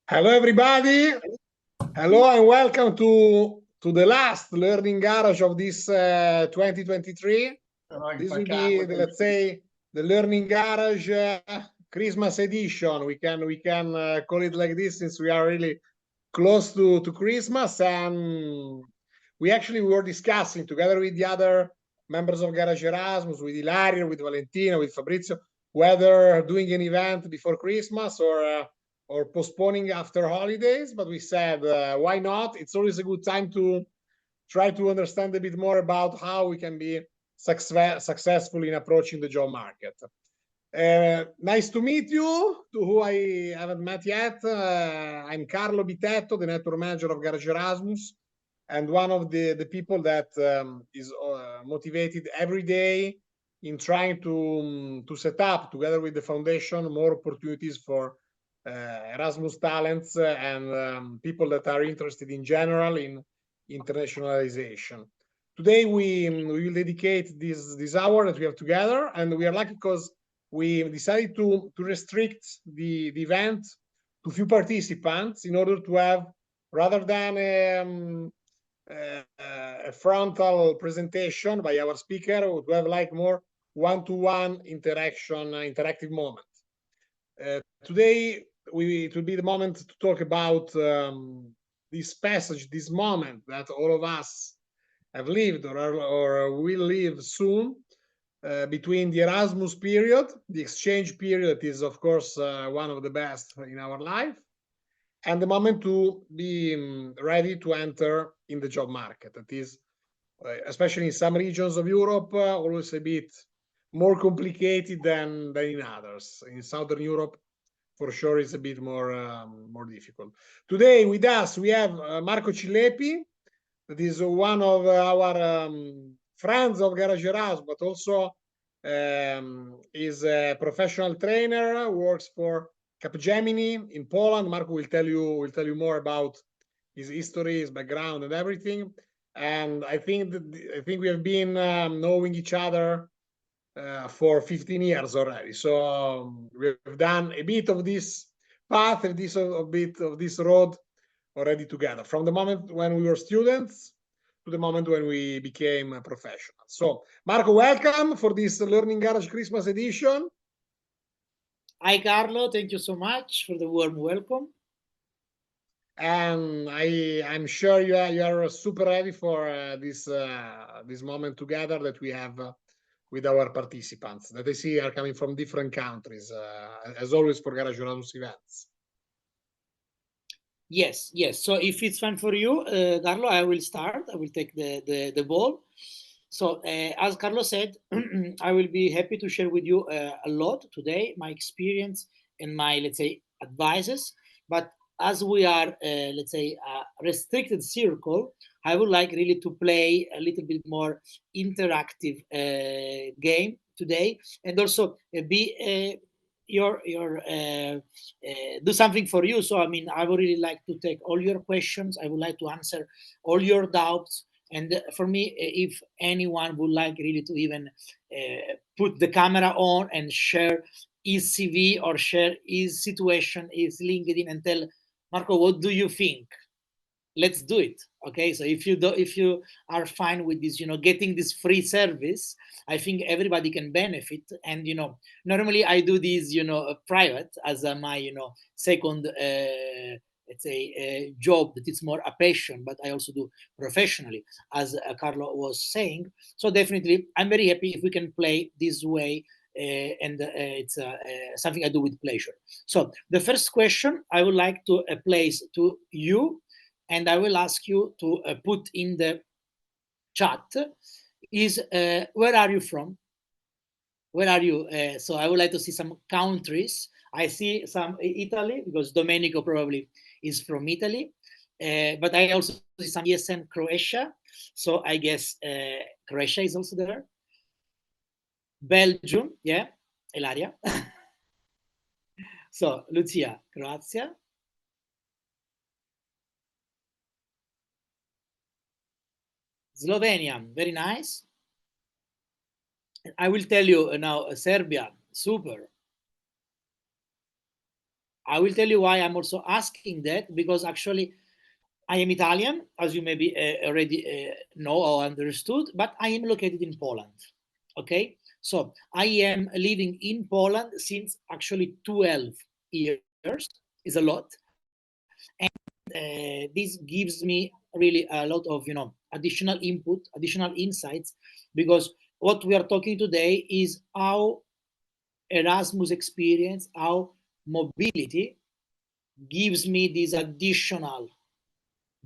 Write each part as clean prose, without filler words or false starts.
Hello, everybody. Hello, and welcome to the last Learning Garage of this 2023. This will be, let's say, the Learning Garage Christmas edition. We can call it like this since we are really close to Christmas, and we were discussing together with the other members of garagErasmus, with Ilaria, with Valentina, with Fabrizio, whether doing an event before Christmas or postponing after holidays. But we said, why not? It's always a good time to try to understand a bit more about how we can be successful in approaching the job market. Nice to meet you, to who I haven't met yet. I'm Carlo Bitetto, the network manager of garagErasmus, and one of the people that is motivated every day in trying to set up, together with the foundation, more opportunities for Erasmus talents and people that are interested in general in internationalization. Today we will dedicate this hour that we have together, and we are lucky because we decided to restrict the event to few participants in order to have, rather than a frontal presentation by our speaker, to have like more one-to-one interactive moment. Today it will be the moment to talk about this passage, this moment that all of us have lived or will live soon, between the Erasmus period, the exchange period is of course one of the best in our life, and the moment to be ready to enter in the job market. That is, especially in some regions of Europe, always a bit more complicated than in others. In Southern Europe, for sure, it's a bit more difficult. Today with us we have Marco Cillepi, that is one of our friends of garagErasmus, but also is a professional trainer, works for Capgemini in Poland. Marco will tell you more about his history, his background, and everything. And I think we have been knowing each other for 15 years already. So we've done a bit of this path, a bit of this road already together, from the moment when we were students to the moment when we became professionals. So Marco, welcome for this Learning Garage Christmas edition. Hi Carlo, thank you so much for the warm welcome. And I'm sure you are super ready for this moment together that we have with our participants that I see are coming from different countries, as always for garagErasmus events. Yes. So if it's fine for you, Carlo, I will start. I will take the ball. So as Carlo said, I will be happy to share with you a lot today, my experience and my, let's say, advices. But as we are, let's say, a restricted circle, I would like really to play a little bit more interactive game today, and also be do something for you. So I mean, I would really like to take all your questions. I would like to answer all your doubts. And for me, if anyone would like really to even put the camera on and share his CV or share his situation, his LinkedIn, and tell Marco, what do you think? Let's do it. Okay, so if you are fine with this, getting this free service, I think everybody can benefit. And normally I do this, private as my second let's say job that it's more a passion, but I also do professionally, as Carlo was saying. So definitely I'm very happy if we can play this way, and it's something I do with pleasure. So the first question I would like to place to you, and I will ask you to put in the chat, is where are you from? Where are you? So I would like to see some countries. I see some Italy, because Domenico probably is from Italy. But I also see some ESN Croatia. So I guess Croatia is also there. Belgium, yeah, Ilaria. So Lucia, Croatia. Slovenia, very nice. I will tell you now, Serbia, super. I will tell you why I'm also asking that, because actually I am Italian, as you maybe already know or understood, but I am located in Poland. Okay, so I am living in Poland since actually 12 years, is a lot. And this gives me really a lot of additional input, additional insights, because what we are talking today is how Erasmus experience, how mobility gives me this additional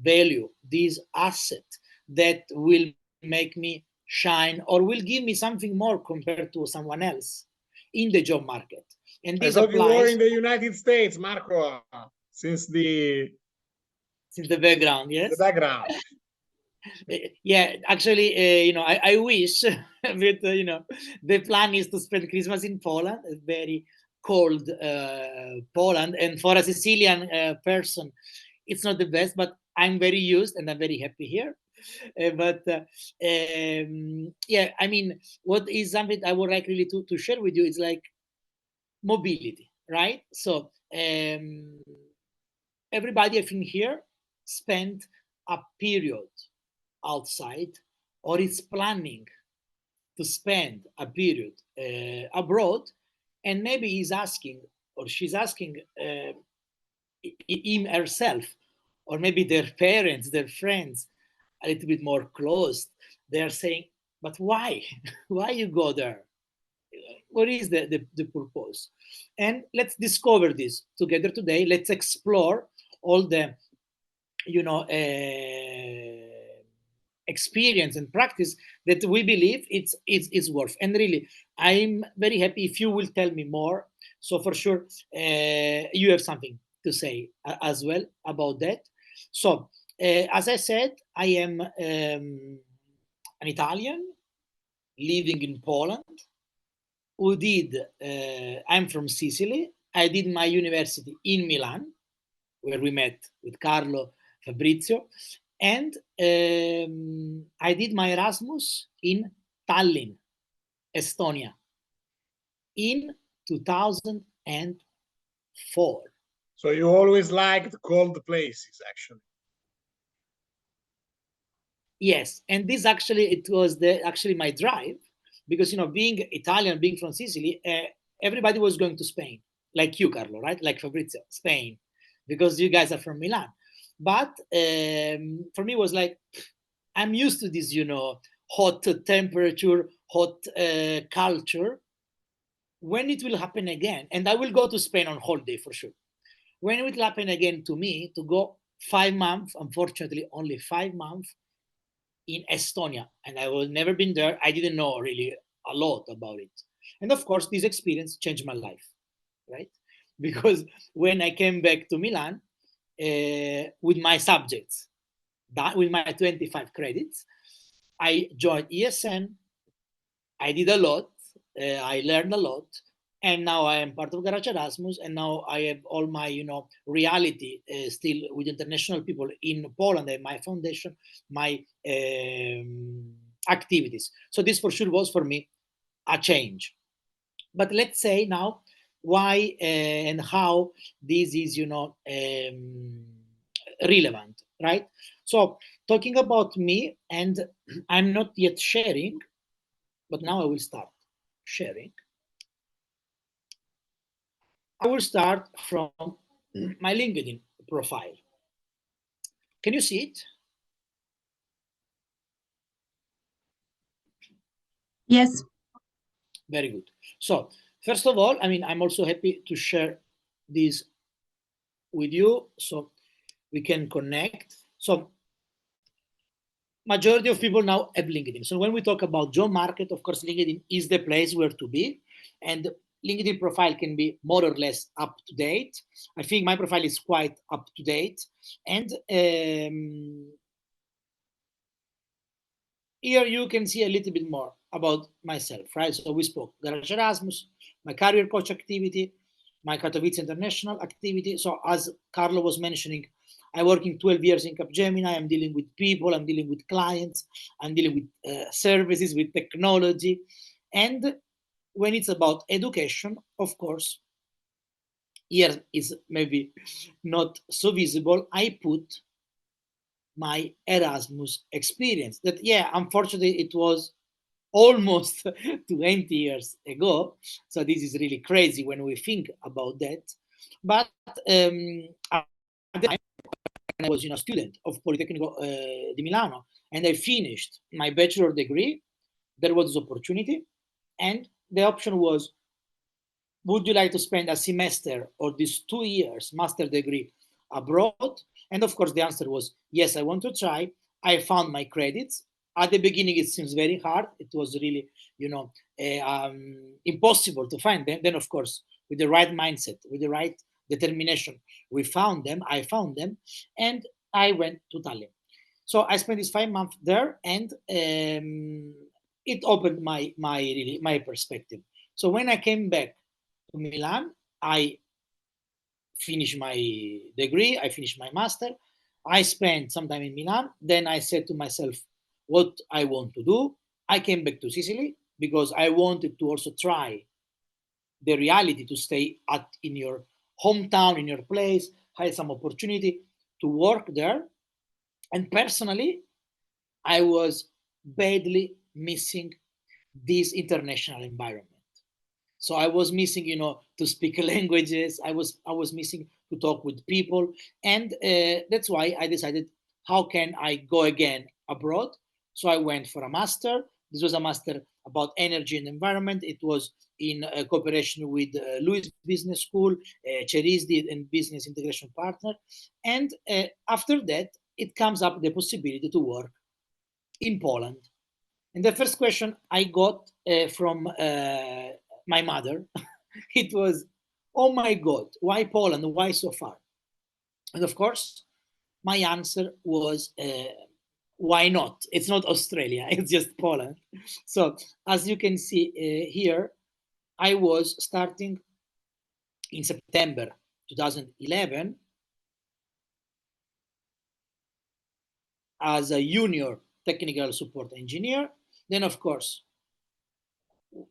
value, this asset that will make me shine or will give me something more compared to someone else in the job market. And this I thought applies, you were in the United States, Marco, since the background, yes. The background. Yeah, actually, I wish, but the plan is to spend Christmas in Poland, a very cold Poland, and for a Sicilian person, it's not the best, but I'm very used and I'm very happy here. Yeah, I mean, what is something I would like really to share with you is like mobility, right? So everybody I think here spent a period outside or is planning to spend a period abroad, and maybe he's asking or she's asking him herself, or maybe their parents, their friends, a little bit more close, they're saying, but why? Why you go there? What is the purpose? And let's discover this together today. Let's explore all the experience and practice that we believe it's worth. And really, I'm very happy if you will tell me more. So for sure, you have something to say as well about that. So as I said, I am an Italian living in Poland. I'm from Sicily. I did my university in Milan, where we met with Carlo, Fabrizio, and I did my Erasmus in Tallinn, Estonia, in 2004. So you always liked cold places, actually. Yes, and this actually, it was actually my drive, because being Italian, being from Sicily, everybody was going to Spain, like you, Carlo, right? Like Fabrizio, Spain, because you guys are from Milan. But for me, it was like, I'm used to this, hot temperature, hot culture. When it will happen again, and I will go to Spain on holiday for sure. When it will happen again to me to go 5 months, unfortunately, only 5 months in Estonia, and I was never been there. I didn't know really a lot about it, and of course, this experience changed my life, right? Because when I came back to Milan with my subjects, with my 25 credits, I joined ESN. I did a lot. I learned a lot, and now I am part of garagErasmus, and now I have all my reality still with international people in Poland and my foundation, my activities. So this for sure was for me a change. But let's say now why and how this is relevant, right? So talking about me, and I'm not yet sharing, but now I will start sharing. I will start from my LinkedIn profile. Can you see it? Yes. Very good. So first of all, I mean, I'm also happy to share this with you so we can connect. So majority of people now have LinkedIn. So when we talk about job market, of course, LinkedIn is the place where to be. And LinkedIn profile can be more or less up to date. I think my profile is quite up to date. And here you can see a little bit more about myself, right? So we spoke garagErasmus, my career coach activity, my Katowice international activity. So as Carlo was mentioning, I work in 12 years in Capgemini. I'm dealing with people, I'm dealing with clients, I'm dealing with services, with technology. And when it's about education, of course, here is maybe not so visible, I put my Erasmus experience. That, yeah, unfortunately, it was almost 20 years ago. So this is really crazy when we think about that. But at the time, I was a student of Politecnico di Milano, and I finished my bachelor degree. There was this opportunity, and the option was, would you like to spend a semester or these 2 years master degree abroad? And of course, the answer was yes, I want to try. I found my credits. At the beginning, it seems very hard. It was really, impossible to find them. Then, of course, with the right mindset, with the right determination, we found them. I found them, and I went to Tallinn. So I spent these 5 months there, and it opened my perspective. So when I came back to Milan, I finished my degree, I finished my master. I spent some time in Milan. Then I said to myself what I want to do. I came back to Sicily because I wanted to also try the reality to stay in your hometown, in your place, had some opportunity to work there. And personally, I was badly missing this international environment. So I was missing, to speak languages. I was missing to talk with people, and that's why I decided, how can I go again abroad? So I went for a master. This was a master about energy and environment. It was in cooperation with Louis Business School, Cerisdi, and Business Integration Partner. And after that, it comes up the possibility to work in Poland. And the first question I got from my mother, it was, oh my God, why Poland? Why so far? And of course, my answer was, why not? It's not Australia, it's just Poland. So as you can see here, I was starting in September 2011 as a junior technical support engineer. Then, of course,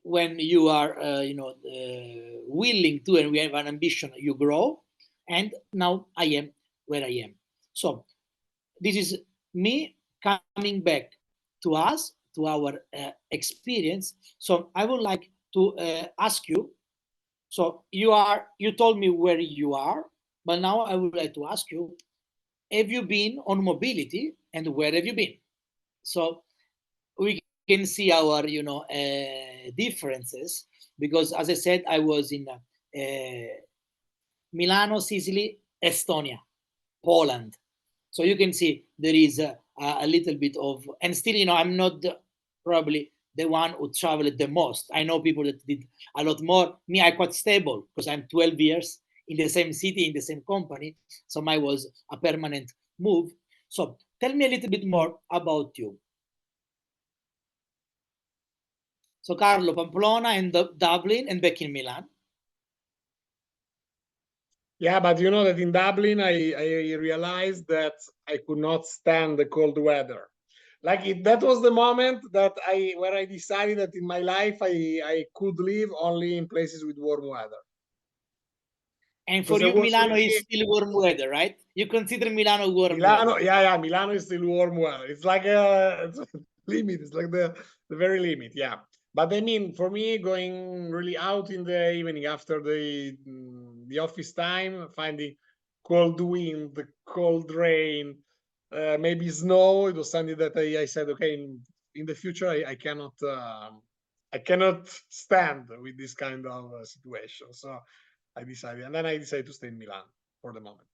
when you are willing to, and we have an ambition, you grow. And now I am where I am. So this is me coming back to us, to our experience. So I would like to ask you, so you told me where you are, but now I would like to ask you, have you been on mobility, and where have you been? So we can see our differences, because as I said, I was in Milano, Sicily, Estonia, Poland. So you can see there is a little bit of, and still, I'm not probably the one who traveled the most. I know people that did a lot more. Me, I'm quite stable because I'm 12 years in the same city, in the same company. So mine was a permanent move. So tell me a little bit more about you. So Carlo, Pamplona and Dublin, and back in Milan. Yeah, but you know that in Dublin, I realized that I could not stand the cold weather. That was the moment where I decided that in my life I could live only in places with warm weather. And for you, Milano is still warm weather, right? You consider Milano warm weather? Yeah, Milano is still warm weather. It's like a limit. It's like the very limit, yeah. But I mean, for me, going really out in the evening after the office time, finding cold wind, cold rain, maybe snow. It was something that I said, okay, in the future, I cannot stand with this kind of situation. So I decided, and then I decided to stay in Milan for the moment.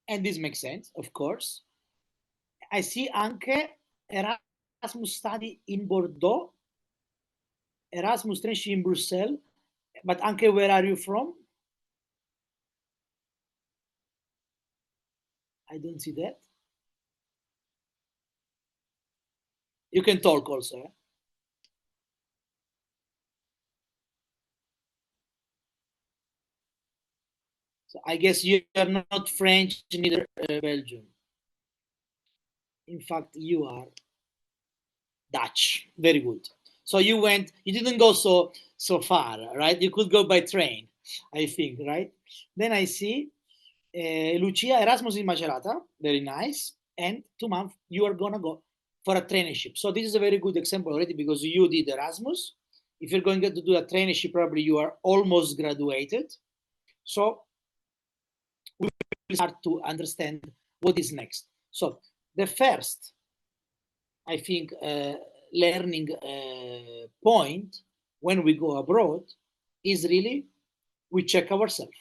And this makes sense, of course. I see anche Erasmus study in Bordeaux, Erasmus traineeship in Brussels, but anche where are you from? I don't see that. You can talk also. Eh? So I guess you are not French, neither Belgian. In fact, you are Dutch. Very good. So you didn't go so far, right? You could go by train, I think, right? Then I see Lucia, Erasmus in Macerata, very nice. And 2 months, you are going to go for a traineeship. So this is a very good example already because you did Erasmus. If you're going to do a traineeship, probably you are almost graduated. So we will start to understand what is next. So the first, I think, learning point when we go abroad is really we check ourselves.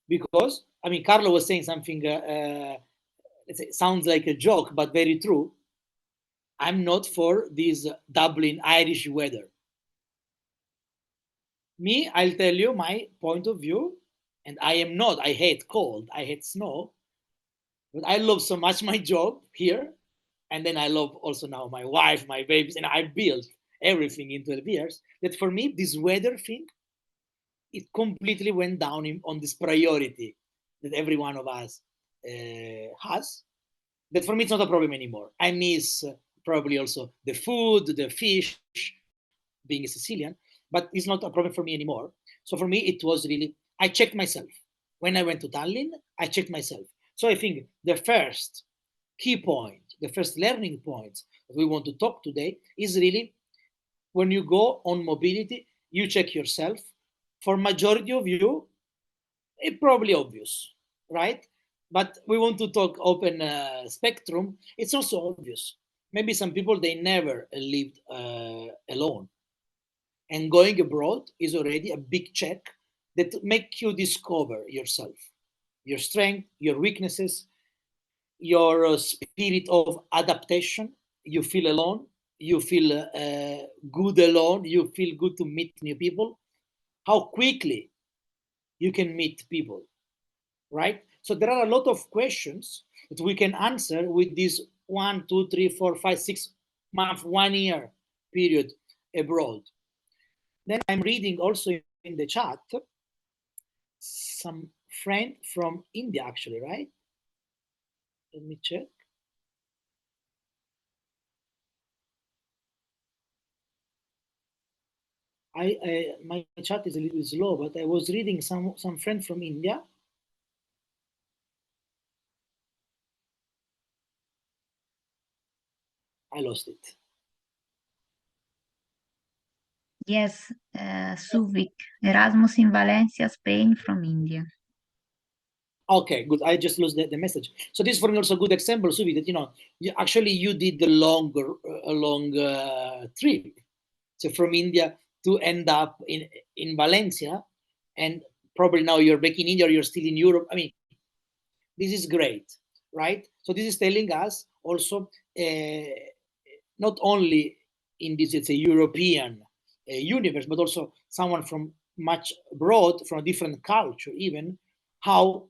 Because, I mean, Carlo was saying something, let's say, sounds like a joke, but very true. I'm not for this Dublin Irish weather. Me, I'll tell you my point of view, and I am not. I hate cold, I hate snow, but I love so much my job here, and then I love also now my wife, my babies, and I built everything in 12 years, that for me, this weather thing, it completely went down on this priority that every one of us has. That for me, it's not a problem anymore. I miss probably also the food, the fish, being a Sicilian, but it's not a problem for me anymore. So for me, it was really, I checked myself. When I went to Tallinn, I checked myself. So I think the first key point, the first learning point that we want to talk today is really when you go on mobility, you check yourself. For majority of you, it's probably obvious, right? But we want to talk open spectrum. It's also obvious. Maybe some people, they never lived alone. And going abroad is already a big check that make you discover yourself, your strength, your weaknesses, your spirit of adaptation. You feel alone. You feel good alone. You feel good to meet new people. How quickly you can meet people, right? So there are a lot of questions that we can answer with this 1, 2, 3, 4, 5, 6 month, 1 year period abroad. Then I'm reading also in the chat some friend from India, actually, right? Let me check. My chat is a little slow, but I was reading some friend from India. I lost it. Yes, Suvik, Erasmus in Valencia, Spain, from India. Okay, good. I just lost the message. So this is for me also a good example, Suvi, that you did the long trip. So from India to end up in Valencia, and probably now you're back in India or you're still in Europe. I mean, this is great, right? So this is telling us also not only in this, it's a European universe, but also someone from much abroad, from a different culture even, how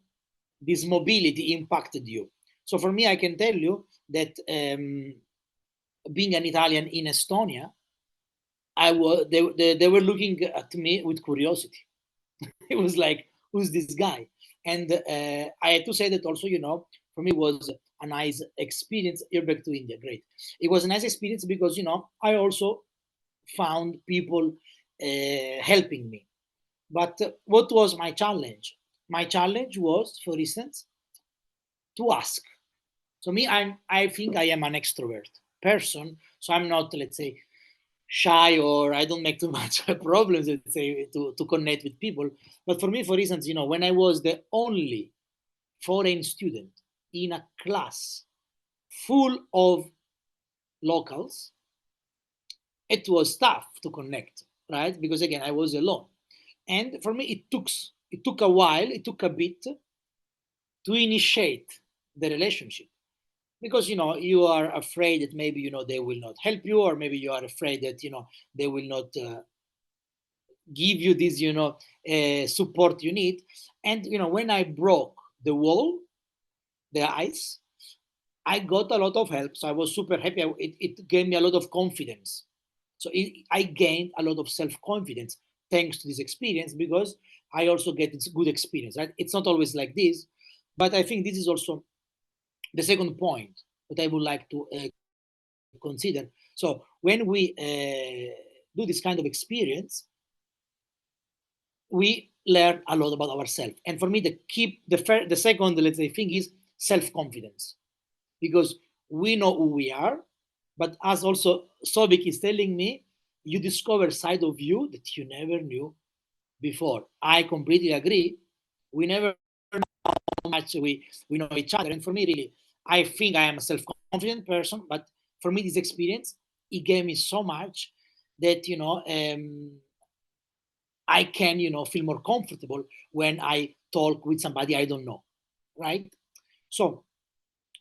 this mobility impacted you. So for me, I can tell you that being an Italian in Estonia, they were looking at me with curiosity. It was like, who's this guy? And I had to say that also, for me was a nice experience. You're back to India, great. It was a nice experience because, I also found people helping me. But what was my challenge? My challenge was, for instance, to ask. So me, I think I am an extrovert person. So I'm not, let's say, shy, or I don't make too much problems, let's say, to connect with people. But for me, for instance, when I was the only foreign student in a class full of locals, it was tough to connect, right? Because again, I was alone. And for me, it took a while, it took a bit to initiate the relationship. Because you are afraid that maybe they will not help you, or maybe you are afraid that they will not give you this support you need. And when I broke the wall, the ice, I got a lot of help. So I was super happy. It gave me a lot of confidence. So I gained a lot of self-confidence thanks to this experience, because I also get this good experience, right? It's not always like this, but I think this is also the second point that I would like to consider. So when we do this kind of experience, we learn a lot about ourselves. And for me, the second, let's say, thing is self-confidence, because we know who we are, but as also Sobik is telling me, you discover side of you that you never knew before. I completely agree. We never know how much we know each other. And for me, really, I think I am a self-confident person, but for me, this experience, it gave me so much that, I can, feel more comfortable when I talk with somebody I don't know, right? So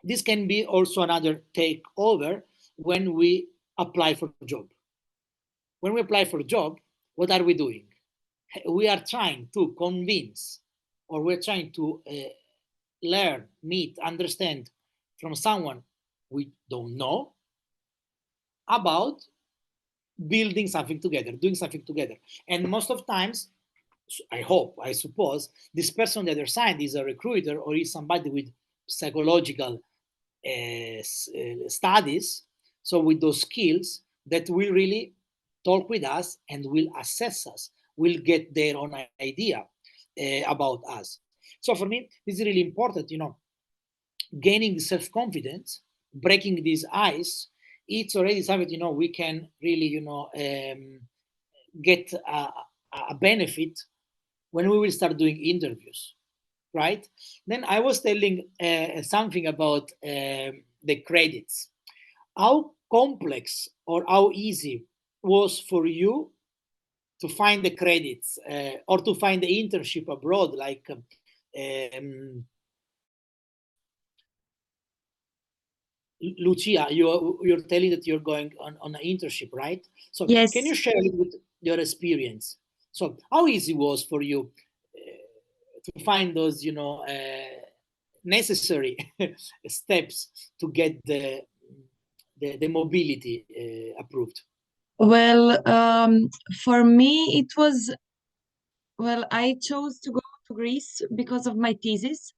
this can be also another takeover when we apply for a job. When we apply for a job, what are we doing? We are trying to convince, or we're trying to learn, meet, understand from someone we don't know about building something together, doing something together. And most of times, I suppose, this person on the other side is a recruiter or is somebody with psychological studies, so with those skills that will really talk with us and will assess us, will get their own idea about us. So for me, this is really important, gaining self-confidence, breaking these ice. It's already something, we can really, get a benefit when we will start doing interviews, right? Then I was telling something about the credits. How complex or how easy was for you to find the credits or to find the internship abroad? Like, Lucia, you're telling that you're going on an internship, right? So Yes. can you share a little bit your experience? So how easy was for you to find those, necessary steps to get the mobility approved? Well, for me, it was, well, I chose to go to Greece because of my thesis.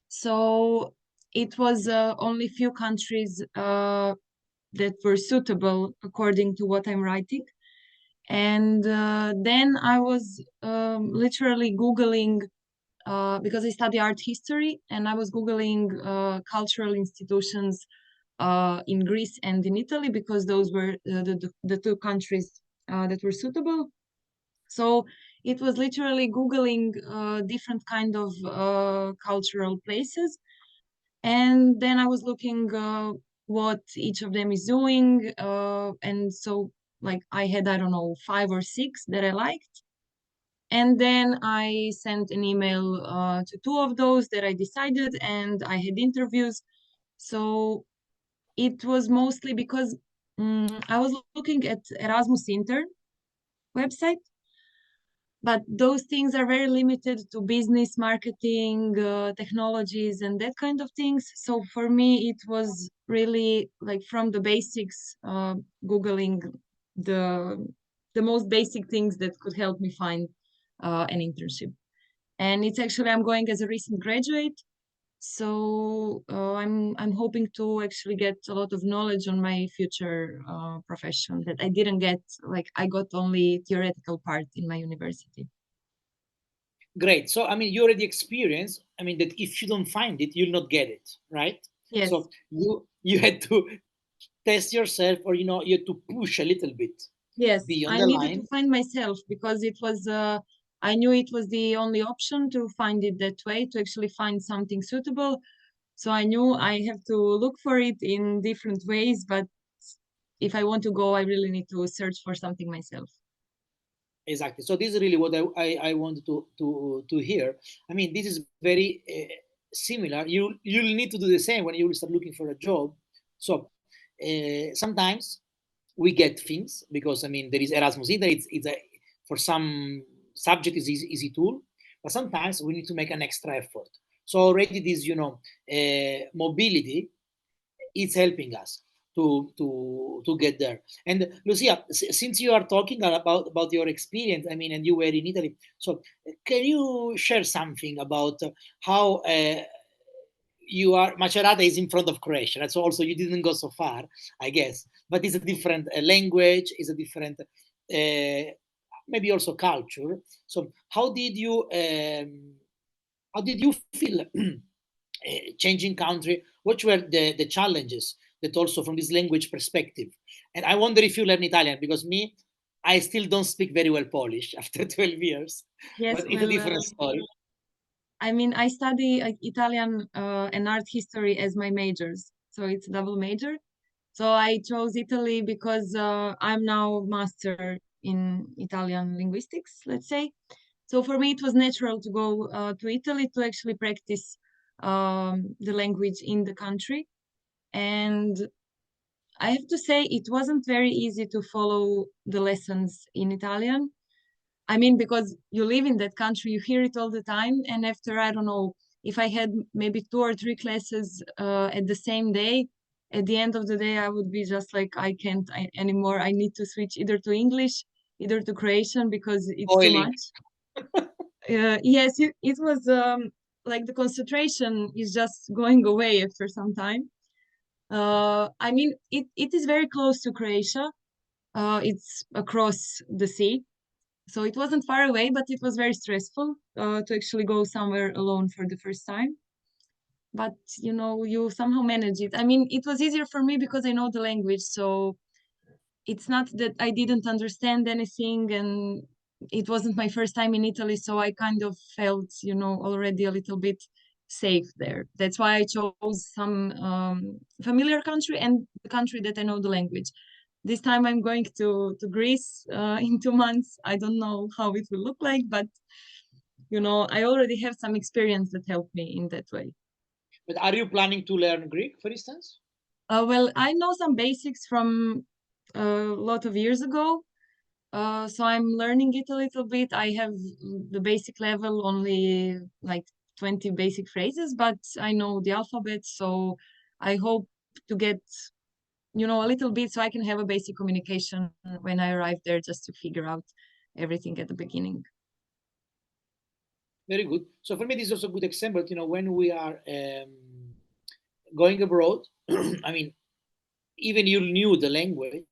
So it was only few countries that were suitable according to what I'm writing. And then I was literally Googling, because I study art history, and I was Googling cultural institutions in Greece and in Italy, because those were the two countries that were suitable. So it was literally Googling different kind of cultural places. And then I was looking what each of them is doing. And so like I had, I don't know, 5 or 6 that I liked. And then I sent an email to 2 of those that I decided, and I had interviews. So it was mostly because I was looking at Erasmus intern website, but those things are very limited to business, marketing, technologies, and that kind of things. So for me, it was really like from the basics, Googling the most basic things that could help me find an internship. And it's actually, I'm going as a recent graduate, so I'm hoping to actually get a lot of knowledge on my future profession that I didn't get. Like I got only theoretical part in my university. Great. So, I mean, you already experienced, I mean, that if you don't find it, you'll not get it, right? Yes. So you had to test yourself, or, you had to push a little bit. Yes, beyond I the needed line. to find myself, because it was, I knew it was the only option to find it that way, to actually find something suitable. So I knew I have to look for it in different ways, but if I want to go, I really need to search for something myself. Exactly. So this is really what I wanted to hear. I mean, this is very similar. You'll need to do the same when you will start looking for a job. So sometimes we get things because, I mean, there is Erasmus either. It's for some subject is easy tool, but sometimes we need to make an extra effort. So already this, mobility, it's helping us to get there. And Lucia, since you are talking about your experience, I mean, and you were in Italy, so can you share something about how you are? Macerata is in front of Croatia, right? So also you didn't go so far, I guess, but it's a different language, it's a different maybe also culture. So how did you feel changing country? What were the challenges that also from this language perspective? And I wonder if you learn Italian, because me, I still don't speak very well Polish after 12 years, Yes, but it's a different story. I mean, I study Italian and art history as my majors, so it's a double major. So I chose Italy because I'm now master in Italian linguistics, let's say. So for me, it was natural to go to Italy to actually practice the language in the country. And I have to say, it wasn't very easy to follow the lessons in Italian. I mean, because you live in that country, you hear it all the time. And after, I don't know, if I had maybe 2 or 3 classes at the same day, at the end of the day, I would be just like, I can't anymore. I need to switch either to English, either to Croatian, because it's too much. Yes, it was like the concentration is just going away after some time. I mean, it is very close to Croatia. It's across the sea. So it wasn't far away, but it was very stressful to actually go somewhere alone for the first time. But, you know, you somehow manage it. I mean, it was easier for me because I know the language. So it's not that I didn't understand anything, and it wasn't my first time in Italy. So I kind of felt, you know, already a little bit safe there. That's why I chose some familiar country and the country that I know the language. This time I'm going to Greece in 2 months. I don't know how it will look like, but you know, I already have some experience that helped me in that way. But are you planning to learn Greek, for instance? Well, I know some basics from a lot of years ago. So I'm learning it a little bit. I have the basic level, only like 20 basic phrases, but I know the alphabet. So I hope to get, you know, a little bit so I can have a basic communication when I arrive there, just to figure out everything at the beginning. Very good. So for me, this is also a good example. You know, when we are going abroad, I mean, even you knew the language,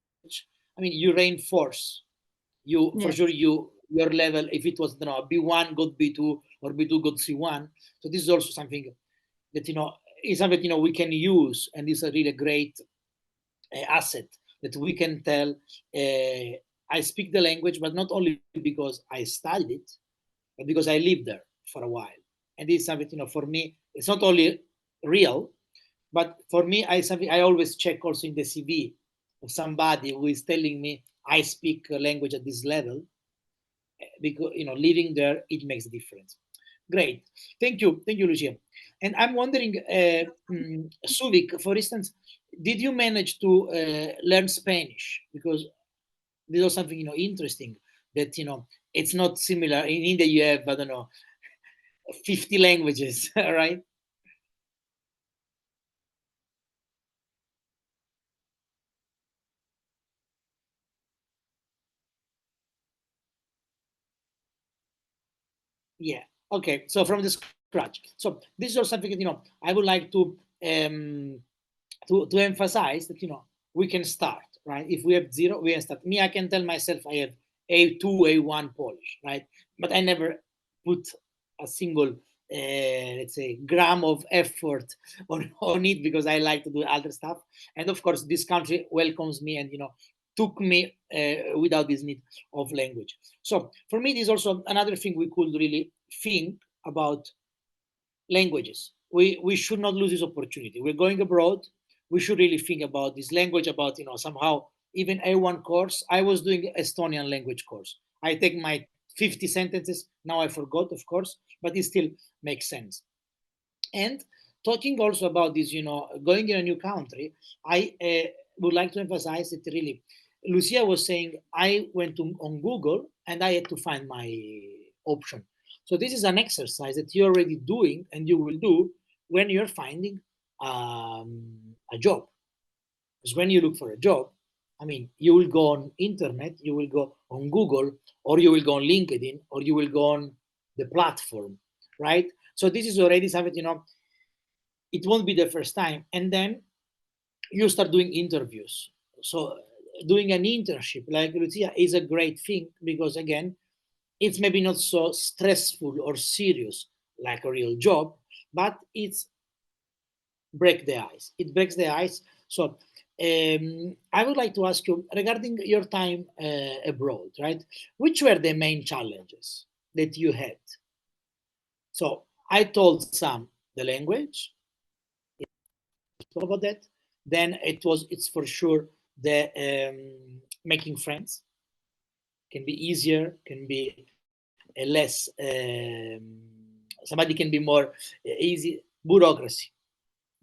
I mean, you reinforce you for Yes. sure your level. If it was, you know, B1 got B2 or B2 got C1, so this is also something that, you know, is something, you know, we can use, and is a really great asset that we can tell. I speak the language, but not only because I studied it, but because I lived there for a while. And this is something, you know, for me, it's not only real, but for me, something I always check also in the CV of somebody who is telling me I speak a language at this level, because, you know, living there, it makes a difference. Great, thank you, Lucia. And I'm wondering, Suvik, for instance, did you manage to learn Spanish? Because this is something, you know, interesting, that, you know, it's not similar. In India, you have, I don't know, 50 languages, right? Yeah. Okay. So from the scratch. So this is also something that, you know, I would like to emphasize that, you know, we can start, right? If we have 0, we can start. Me, I can tell myself I have A2, A1 Polish, right? But I never put a single, let's say, gram of effort on it, because I like to do other stuff. And of course, this country welcomes me, and, you know, took me without this need of language. So for me, this is also another thing we could really think about. Languages, we should not lose this opportunity. We're going abroad, we should really think about this language, about, you know, somehow even A1 course. I was doing Estonian language course. I take my 50 sentences, now I forgot, of course, but it still makes sense. And talking also about this, you know, going in a new country, I would like to emphasize that really, Lucia was saying, I went on Google and I had to find my option. So this is an exercise that you're already doing and you will do when you're finding a job. Because when you look for a job, I mean, you will go on internet, you will go on Google, or you will go on LinkedIn, or you will go on the platform, right? So this is already something, you know, it won't be the first time. And then you start doing interviews. So doing an internship like Lucia is a great thing, because again, it's maybe not so stressful or serious like a real job, but it's break the ice. It breaks the ice. So I would like to ask you regarding your time abroad, right? Which were the main challenges that you had? So I told some the language, talk about that. Then it's for sure the making friends can be easier, can be less. Somebody can be more easy. Bureaucracy,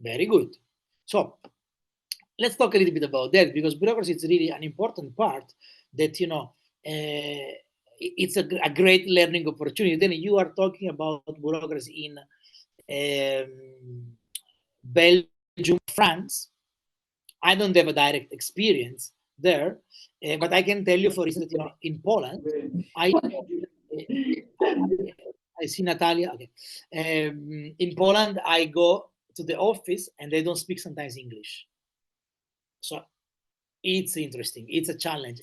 very good. So let's talk a little bit about that, because bureaucracy is really an important part that, you know, it's a great learning opportunity. Then you are talking about bureaucracy in Belgium, France. I don't have a direct experience there, but I can tell you, for instance, you know, in Poland, I see Natalia. Okay. In Poland, I go to the office and they don't speak sometimes English. So it's interesting. It's a challenge.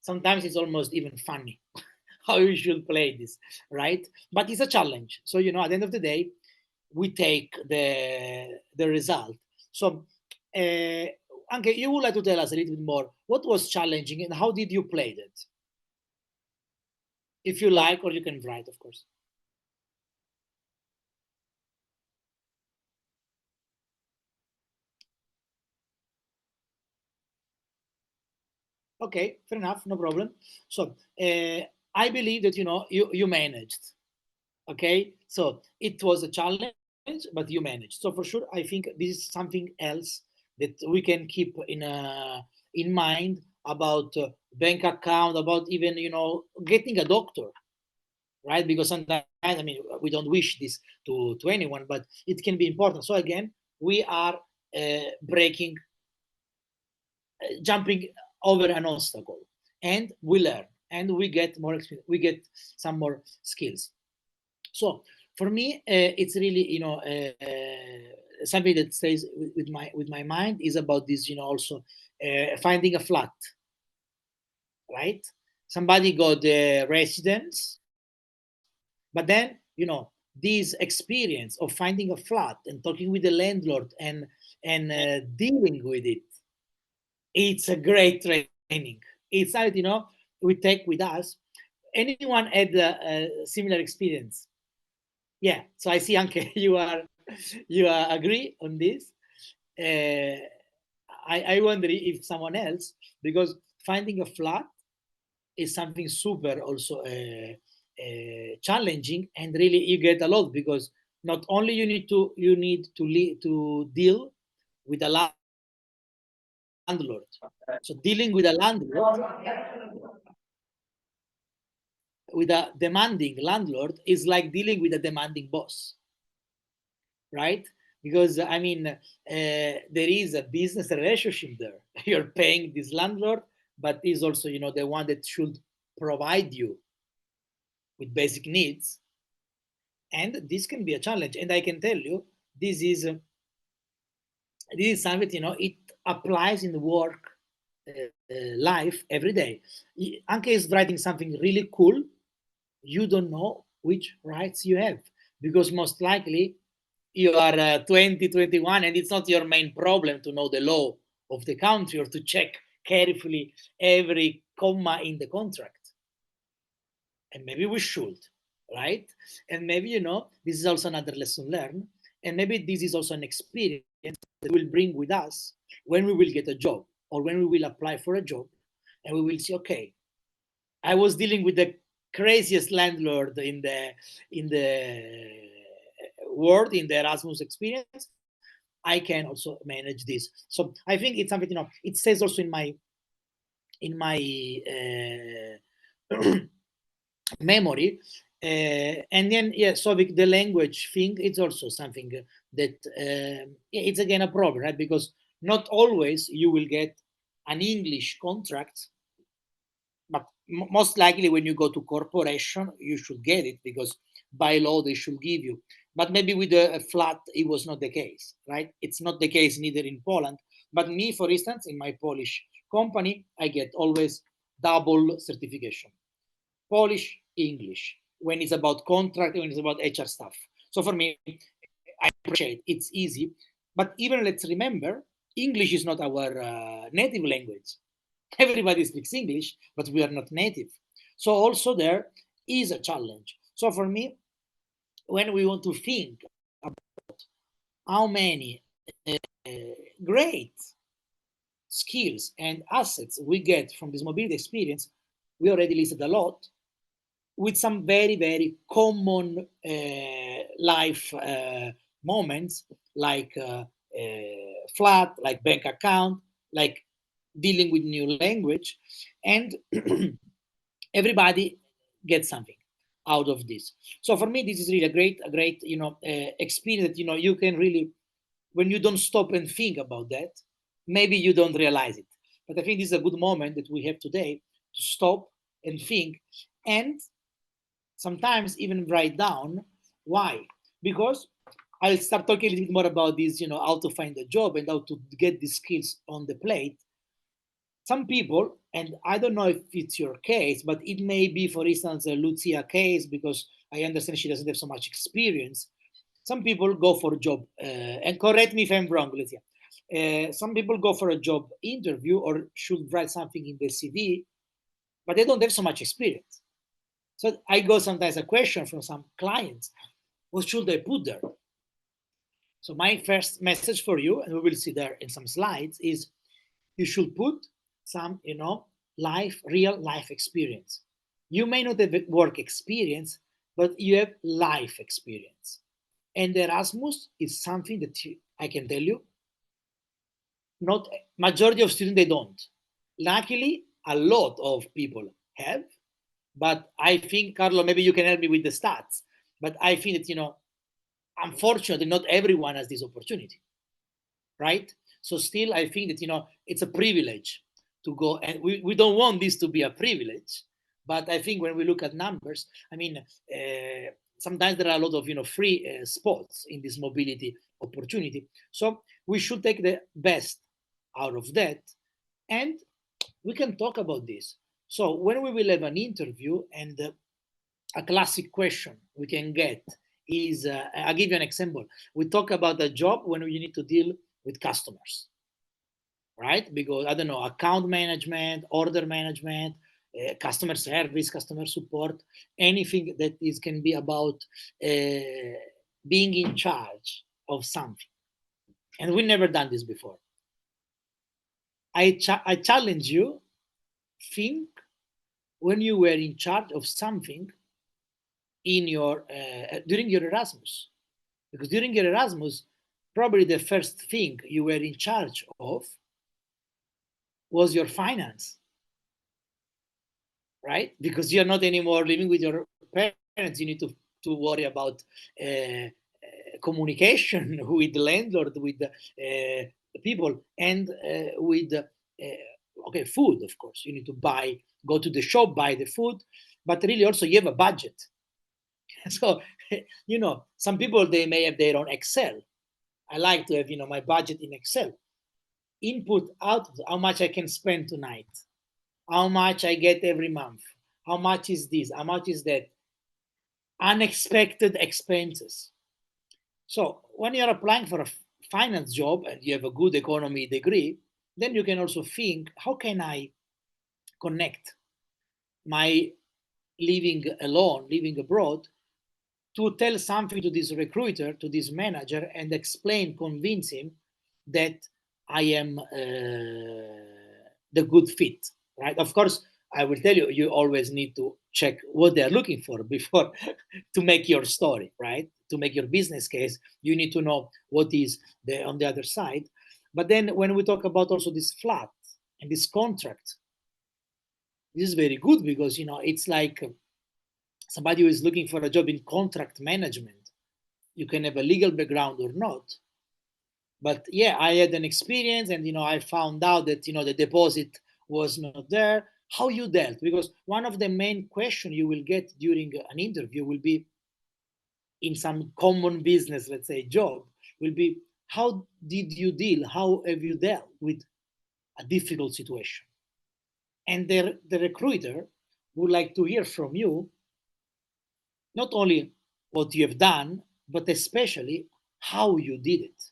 Sometimes it's almost even funny how you should play this, right? But it's a challenge. So, you know, at the end of the day, we take the result. So, Anke, you would like to tell us a little bit more what was challenging and how did you play that? If you like, or you can write, of course. Okay, fair enough, no problem. So I believe that, you know, you managed. Okay, so it was a challenge, but you managed. So for sure, I think this is something else that we can keep in mind about bank account, about even, you know, getting a doctor, right? Because sometimes, I mean, we don't wish this to anyone, but it can be important. So again, we are jumping over an obstacle, and we learn, and we get more experience, we get some more skills. So for me, it's really, you know, something that stays with my mind is about this, you know, also finding a flat, right? Somebody got the residence, but then, you know, this experience of finding a flat and talking with the landlord and dealing with it, it's a great training. It's something, you know, we take with us. Anyone had a similar experience? Yeah. So I see, Anke, you agree on this. I wonder if someone else, because finding a flat is something super also challenging, and really you get a lot, because not only you need to deal with a landlord. So dealing with a landlord, with a demanding landlord, is like dealing with a demanding boss, right? Because I mean, there is a business relationship there. You're paying this landlord, but is also, you know, the one that should provide you with basic needs, and this can be a challenge. And I can tell you, this is something, you know, it applies in the work life every day. Anke is writing something really cool. You don't know which rights you have, because most likely you are 20, 21, and it's not your main problem to know the law of the country or to check carefully every comma in the contract. And maybe we should, right? And maybe, you know, this is also another lesson learned. And maybe this is also an experience that we'll bring with us when we will get a job, or when we will apply for a job, and we will see, okay, I was dealing with the craziest landlord in the world, in the Erasmus experience. I can also manage this. So I think it's something, you know, it says also in my memory. And then, yeah, so the language thing, it's also something that it's again a problem, right? Because not always you will get an English contract, but most likely when you go to corporation, you should get it, because by law they should give you. But maybe with a flat, it was not the case, right? It's not the case neither in Poland. But me, for instance, in my Polish company, I get always double certification. Polish, English, when it's about contract, when it's about HR stuff. So for me, I appreciate it's easy. But even let's remember, English is not our native language. Everybody speaks English, but we are not native. So also there is a challenge. So for me, when we want to think about how many great skills and assets we get from this mobility experience, we already listed a lot, with some very, very common life moments, like flat, like bank account, like dealing with new language, and everybody gets something out of this. So for me, this is really a great, experience that, you can really, when you don't stop and think about that, maybe you don't realize it. But I think this is a good moment that we have today to stop and think, and sometimes even write down why. Because I'll start talking a little bit more about this, how to find a job and how to get these skills on the plate. Some people, and I don't know if it's your case, but it may be, for instance, a Lucia case, because I understand she doesn't have so much experience. Some people go for a job, and correct me if I'm wrong, Lucia. Some people go for a job interview or should write something in the CV, but they don't have so much experience. So I go sometimes a question from some clients, what should I put there? So my first message for you, and we will see there in some slides, is you should put some, real life experience. You may not have work experience, but you have life experience. And Erasmus is something that I can tell you, not majority of students, they don't. Luckily, a lot of people have, but I think, Carlo, maybe you can help me with the stats, but I think that, unfortunately, not everyone has this opportunity, right? So still, I think that, it's a privilege to go, and we don't want this to be a privilege, but I think when we look at numbers, I mean, sometimes there are a lot of, free spots in this mobility opportunity. So we should take the best out of that, and we can talk about this. So when we will have an interview, and a classic question we can get is, I'll give you an example. We talk about a job when you need to deal with customers, right? Because, I don't know, account management, order management, customer service, customer support, anything that can be about being in charge of something. And we've never done this before. I challenge you, think when you were in charge of something in your during your Erasmus, because during your Erasmus, probably the first thing you were in charge of was your finance, right? Because you're not anymore living with your parents. You need to worry about communication with the landlord, with the people, and with okay, food, of course. You need to go to the shop, buy the food, but really also you have a budget. So, some people, they may have their own Excel. I like to have, my budget in Excel. Input, output, how much I can spend tonight, how much I get every month, how much is this, how much is that, unexpected expenses. So when you're applying for a finance job and you have a good economy degree, then you can also think, how can I connect my living alone, living abroad, to tell something to this recruiter, to this manager, and explain, convince him that I am the good fit, right? Of course, I will tell you, you always need to check what they're looking for before to make your story, right? To make your business case, you need to know what is on the other side. But then when we talk about also this flat and this contract, this is very good, because, it's like somebody who is looking for a job in contract management. You can have a legal background or not. But yeah, I had an experience, and, I found out that, the deposit was not there. How you dealt? Because one of the main questions you will get during an interview will be, in some common business, let's say job, will be, how did you deal? How have you dealt with a difficult situation. And the recruiter would like to hear from you, not only what you have done, but especially how you did it.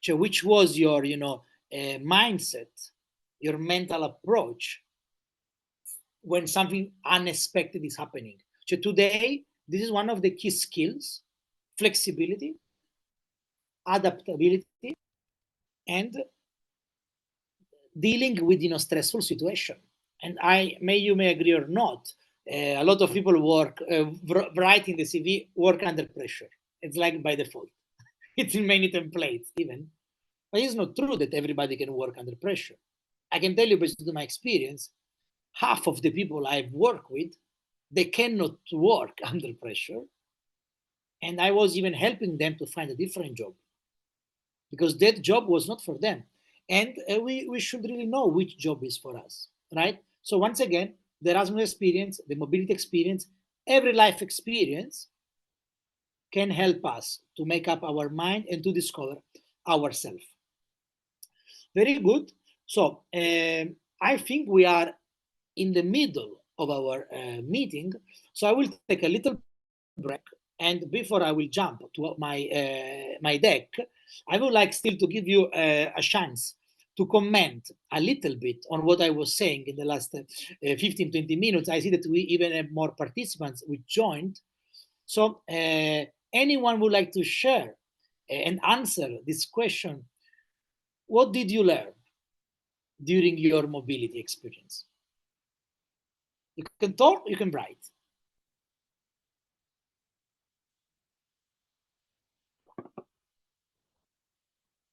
So which was your, mindset, your mental approach when something unexpected is happening. So today, this is one of the key skills: flexibility, adaptability, and dealing with stressful situation. And you may agree or not, a lot of people write in the CV, work under pressure. It's like by default. It's in many templates even. But it's not true that everybody can work under pressure. I can tell you, based on my experience, half of the people I've worked with, they cannot work under pressure. And I was even helping them to find a different job because that job was not for them. And we should really know which job is for us, right? So once again, the Erasmus experience, the mobility experience, every life experience can help us to make up our mind and to discover ourselves. Very good. So I think we are in the middle of our meeting. So I will take a little break. And before I will jump to my deck, I would like still to give you a chance to comment a little bit on what I was saying in the last 15, 20 minutes. I see that we even have more participants who joined. So anyone would like to share and answer this question? What did you learn during your mobility experience? You can talk, you can write.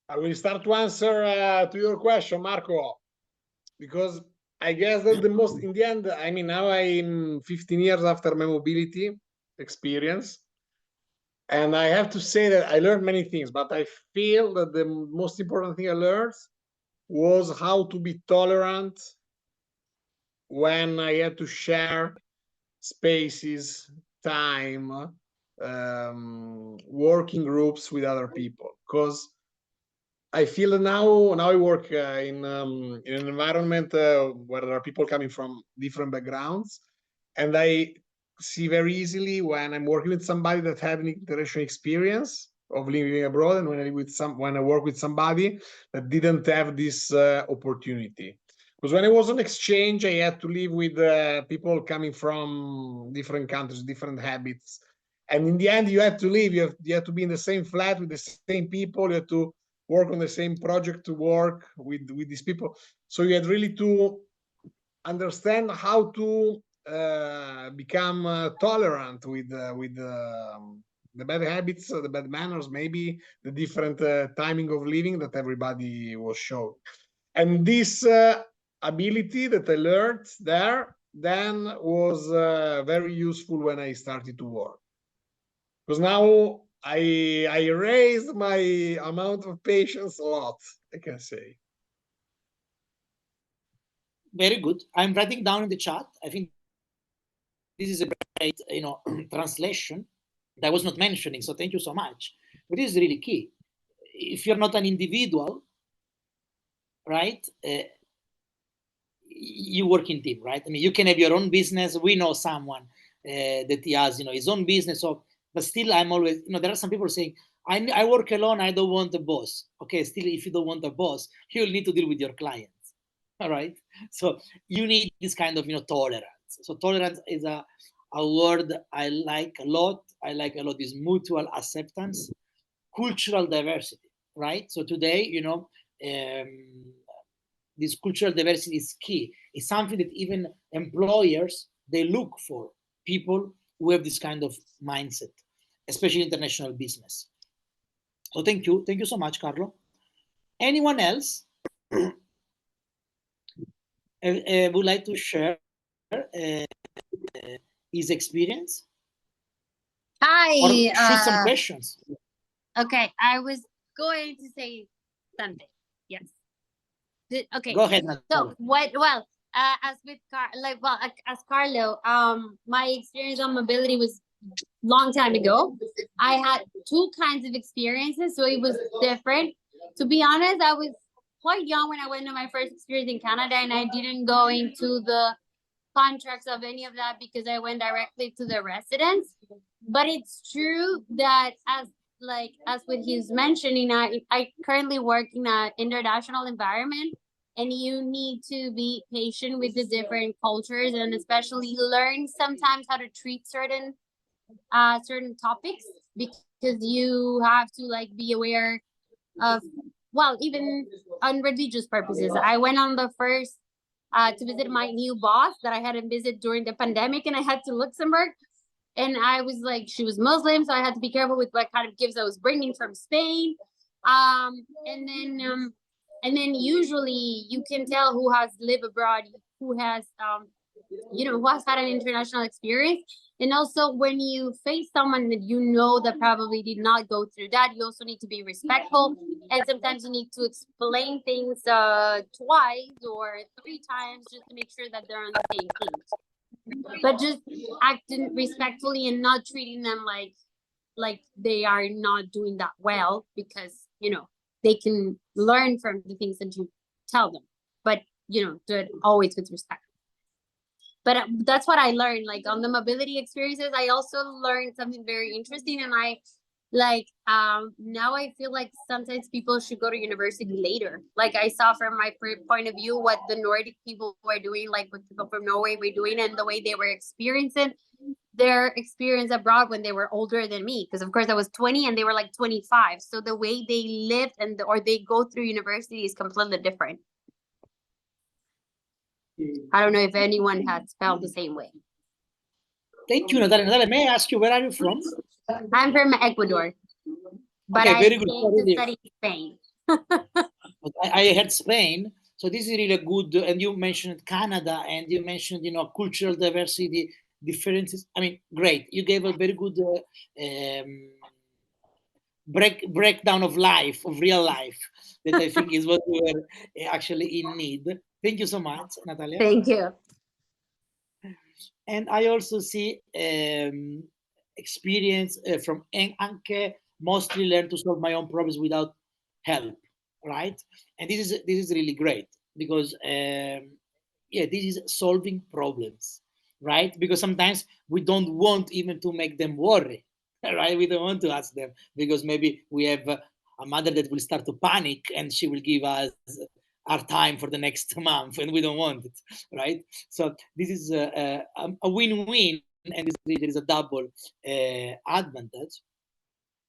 I will start to answer to your question, Marco, because I guess that the most, in the end, I mean, now I'm 15 years after my mobility experience. And I have to say that I learned many things, but I feel that the most important thing I learned was how to be tolerant when I had to share spaces, time, working groups with other people. Because I feel that now I work in an environment where there are people coming from different backgrounds, and I see very easily when I'm working with somebody that have an international experience of living abroad, and when I work with somebody that didn't have this opportunity. Because when I was on exchange, I had to live with people coming from different countries, different habits, and in the end, you have to live. You have to be in the same flat with the same people. You have to work on the same project to work with these people. So you had really to understand how to become tolerant with the bad habits, the bad manners, maybe the different timing of living that everybody was showing. And this ability that I learned there then was very useful when I started to work. Because now I raised my amount of patience a lot, I can say. Very good. I'm writing down in the chat. I think this is a great, translation that I was not mentioning. So thank you so much. But this is really key. If you're not an individual, right? You work in team, right? I mean, you can have your own business. We know someone that he has, his own business. So, but still, I'm always, there are some people saying, I work alone. I don't want a boss. Okay, still, if you don't want a boss, you'll need to deal with your clients. All right. So you need this kind of, tolerance. So tolerance is a word I like a lot. I like a lot this mutual acceptance, cultural diversity, right? So today, this cultural diversity is key. It's something that even employers, they look for people who have this kind of mindset, especially international business. So thank you. Thank you so much, Carlo. Anyone else would like to share his experience? Hi. Or shoot some questions. Okay, I was going to say something. Yes. Okay. Go ahead, Natalia. So what? Well, as with as Carlo, my experience on mobility was long time ago. I had two kinds of experiences, so it was different. To be honest, I was quite young when I went to my first experience in Canada, and I didn't go into the contracts of any of that because I went directly to the residence. But it's true that as what he's mentioning, I currently work in an international environment, and you need to be patient with the different cultures, and especially learn sometimes how to treat certain topics, because you have to like be aware of, well, even on religious purposes. I went on the first to visit my new boss that I hadn't visited during the pandemic, and I had to Luxembourg. And I was like, she was Muslim, so I had to be careful with what kind of gifts I was bringing from Spain. And then usually you can tell who has lived abroad, who has who has had an international experience. And also, when you face someone that you know that probably did not go through that, you also need to be respectful. And sometimes you need to explain things twice or 3 times just to make sure that they're on the same page. But just acting respectfully and not treating them like they are not doing that well, because they can learn from the things that you tell them. But do it always with respect. But that's what I learned, like on the mobility experiences. I also learned something very interesting, and I now I feel like sometimes people should go to university later. Like I saw from my point of view what the Nordic people were doing, like what people from Norway were doing, and the way they were experiencing their experience abroad when they were older than me. Because of course I was 20 and they were like 25. So the way they lived or they go through university is completely different. I don't know if anyone has felt the same way. Thank you, Natalia. Natalia, may I ask you, where are you from? I'm from Ecuador, but okay, I very came good. to study in Spain. I had Spain, so this is really good. And you mentioned Canada, and you mentioned cultural diversity, differences. I mean, great. You gave a very good breakdown of life, of real life, that I think is what we were actually in need. Thank you so much, Natalia. Thank you. And I also see experience from Anke, mostly learn to solve my own problems without help, right? And this is really great, because this is solving problems, right? Because sometimes we don't want even to make them worry, right? We don't want to ask them, because maybe we have a mother that will start to panic, and she will give us our time for the next month, and we don't want it, right? So this is a win-win, and there is a double advantage.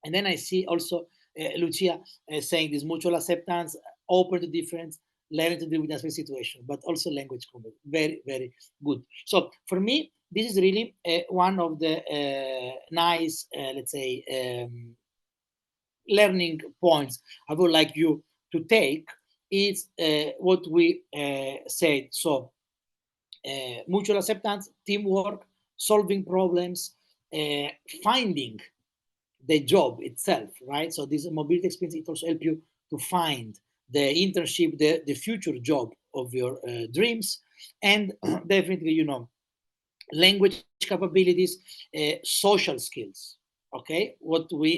And then I see also Lucia saying this mutual acceptance, open to difference, learning to deal with a situation, but also language combat. Very, very good. So for me, this is really one of the nice, let's say, learning points I would like you to take. Is what we said. So mutual acceptance, teamwork, solving problems, finding the job itself, right? So this mobility experience, it also helps you to find the internship, the future job of your dreams, and definitely, language capabilities, social skills. Okay,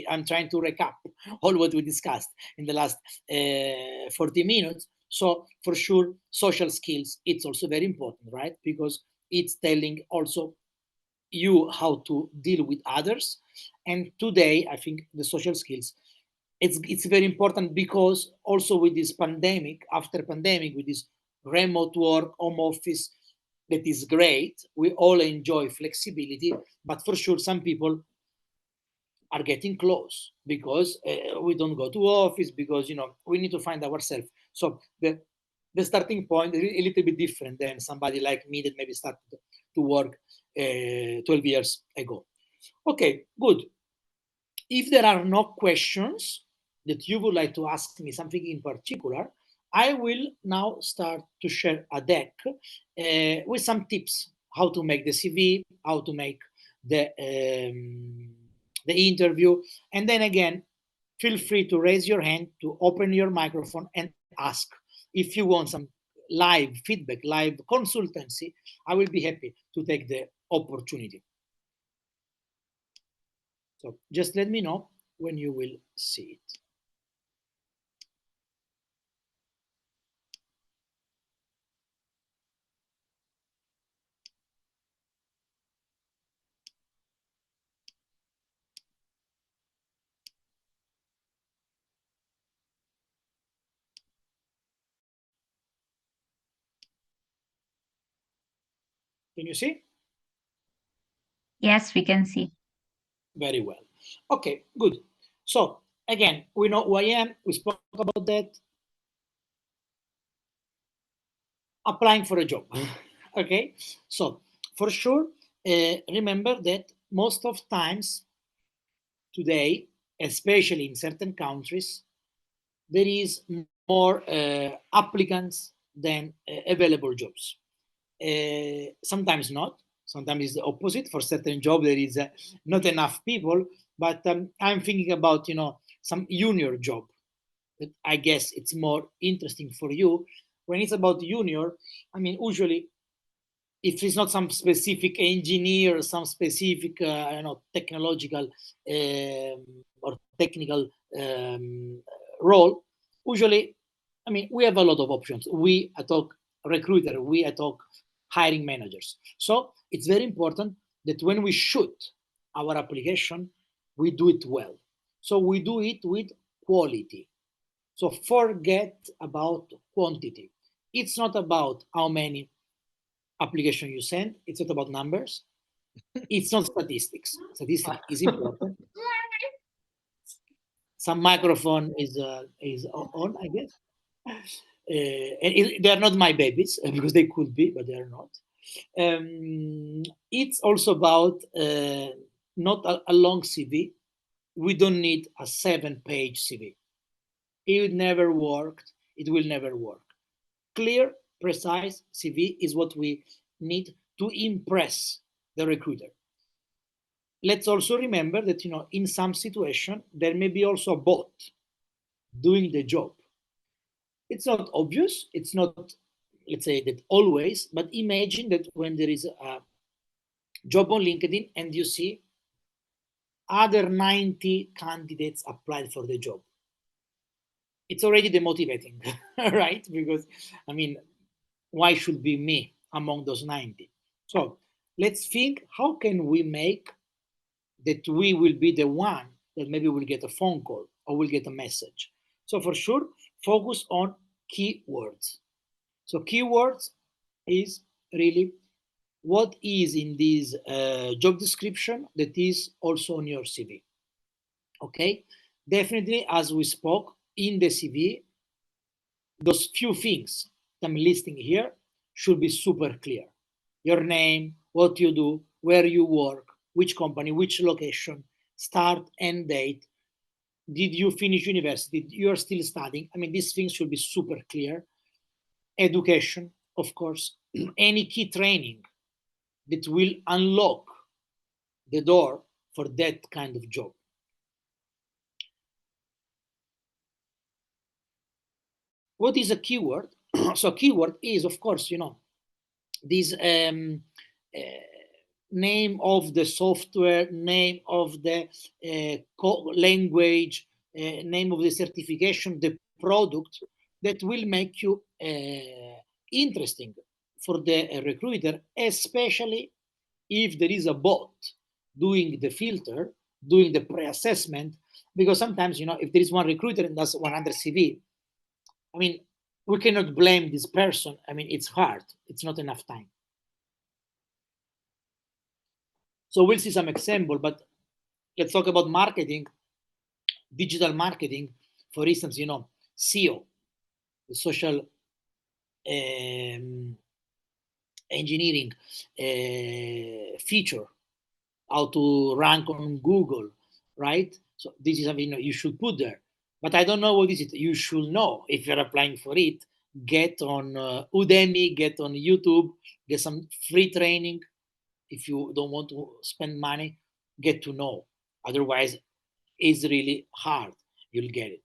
I'm trying to recap all what we discussed in the last 40 minutes. So for sure, social skills, it's also very important, right? Because it's telling also you how to deal with others. And today, I think the social skills, it's very important, because also with this pandemic, after pandemic, with this remote work, home office, that is great. We all enjoy flexibility, but for sure, some people are getting close, because we don't go to office, because we need to find ourselves. So the starting point is a little bit different than somebody like me that maybe started to work 12 years ago. Okay, good. If there are no questions that you would like to ask me something in particular, I will now start to share a deck with some tips, how to make the CV, how to make the interview. And then again, feel free to raise your hand, to open your microphone and ask. If you want some live feedback, live consultancy, I will be happy to take the opportunity. So just let me know when you will see it. Can you see? Yes, we can see. Very well. Okay, good. So again, we know who I am. We spoke about that. Applying for a job. Okay, so for sure, remember that most of times today, especially in certain countries, there is more applicants than available jobs. Sometimes not. Sometimes it's the opposite. For certain job, there is not enough people. But I'm thinking about, you know, some junior job. That I guess it's more interesting for you. When it's about junior, I mean, usually, if it's not some specific engineer, some specific, you know, technological or technical role, usually, I mean, we have a lot of options. We at Talk recruiter, we at Talk hiring managers. So it's very important that when we shoot our application, we do it well. So we do it with quality. So forget about quantity. It's not about how many application you send. It's not about numbers. It's not statistics. Statistics is important. Some microphone is on, I guess. And they are not my babies because they could be, but they are not. It's also about not a long CV. We don't need a 7-page CV. It never worked. It will never work. Clear, precise CV is what we need to impress the recruiter. Let's also remember that, you know, in some situation, there may be also a bot doing the job. It's not obvious. It's not, let's say that always, but imagine that when there is a job on LinkedIn and you see other 90 candidates applied for the job. It's already demotivating, right? Because, I mean, why should be me among those 90? So let's think, how can we make that we will be the one that maybe will get a phone call or will get a message? So for sure, focus on keywords. So keywords is really what is in this job description that is also on your CV. Okay, definitely, as we spoke in the CV, those few things that I'm listing here should be super clear. Your name, what you do, where you work, which company, which location, start, end date. Did you finish university? You're still studying. I mean, these things should be super clear. Education, of course, any key training that will unlock the door for that kind of job. What is a keyword? So keyword is, of course, you know, this name of the software, name of the language, name of the certification, the product that will make you interesting for the recruiter, especially if there is a bot doing the filter, doing the pre-assessment, because sometimes, you know, if there is one recruiter and does 100 CV, I mean, we cannot blame this person. I mean, it's hard. It's not enough time. So we'll see some example, but let's talk about marketing, digital marketing. For instance, you know, SEO, the social engineering feature, how to rank on Google, right? So this is something, you know, you should put there. But I don't know what is it. You should know if you're applying for it. Get on Udemy, get on YouTube, get some free training. If you don't want to spend money, get to know. Otherwise, it's really hard. You'll get it.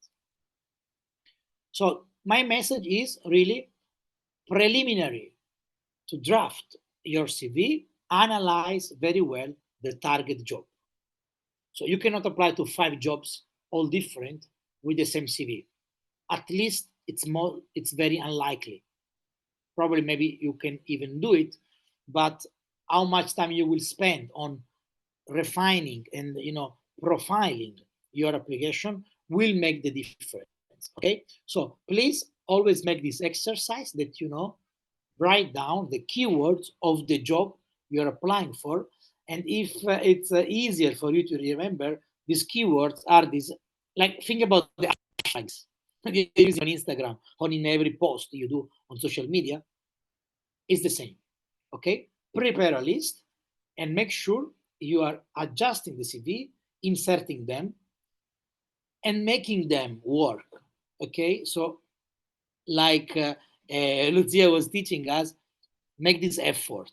So my message is really preliminary to draft your CV, analyze very well the target job. So you cannot apply to 5 jobs, all different, with the same CV. At least it's very unlikely. Probably maybe you can even do it, but how much time you will spend on refining and, you know, profiling your application will make the difference. Okay, so please always make this exercise that, you know, write down the keywords of the job you're applying for. And if it's easier for you to remember, these keywords are these, like, think about the hashtags you use on Instagram or in every post you do on social media. It's the same. Okay, prepare a list and make sure you are adjusting the CV, inserting them, and making them work. Okay, so like Lucia was teaching us, make this effort,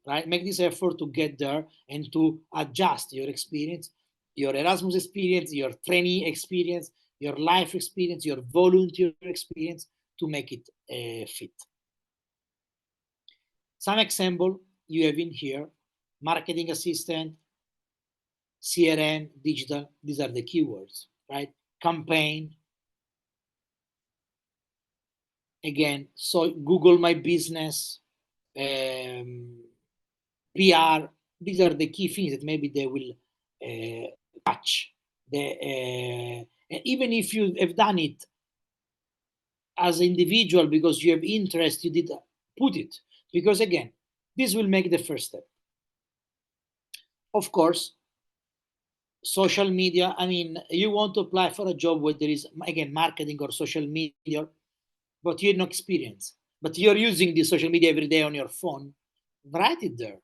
right? Make this effort to get there and to adjust your experience, your Erasmus experience, your trainee experience, your life experience, your volunteer experience, to make it fit. Some example you have in here: marketing assistant, CRM, digital. These are the keywords, right? Campaign. Again, so Google My Business, PR. These are the key things that maybe they will touch. Even if you have done it as an individual because you have interest, you did put it, because again, this will make the first step. Of course, social media. I mean, you want to apply for a job where there is, again, marketing or social media, but you have no experience, but you're using the social media every day on your phone. Write it there.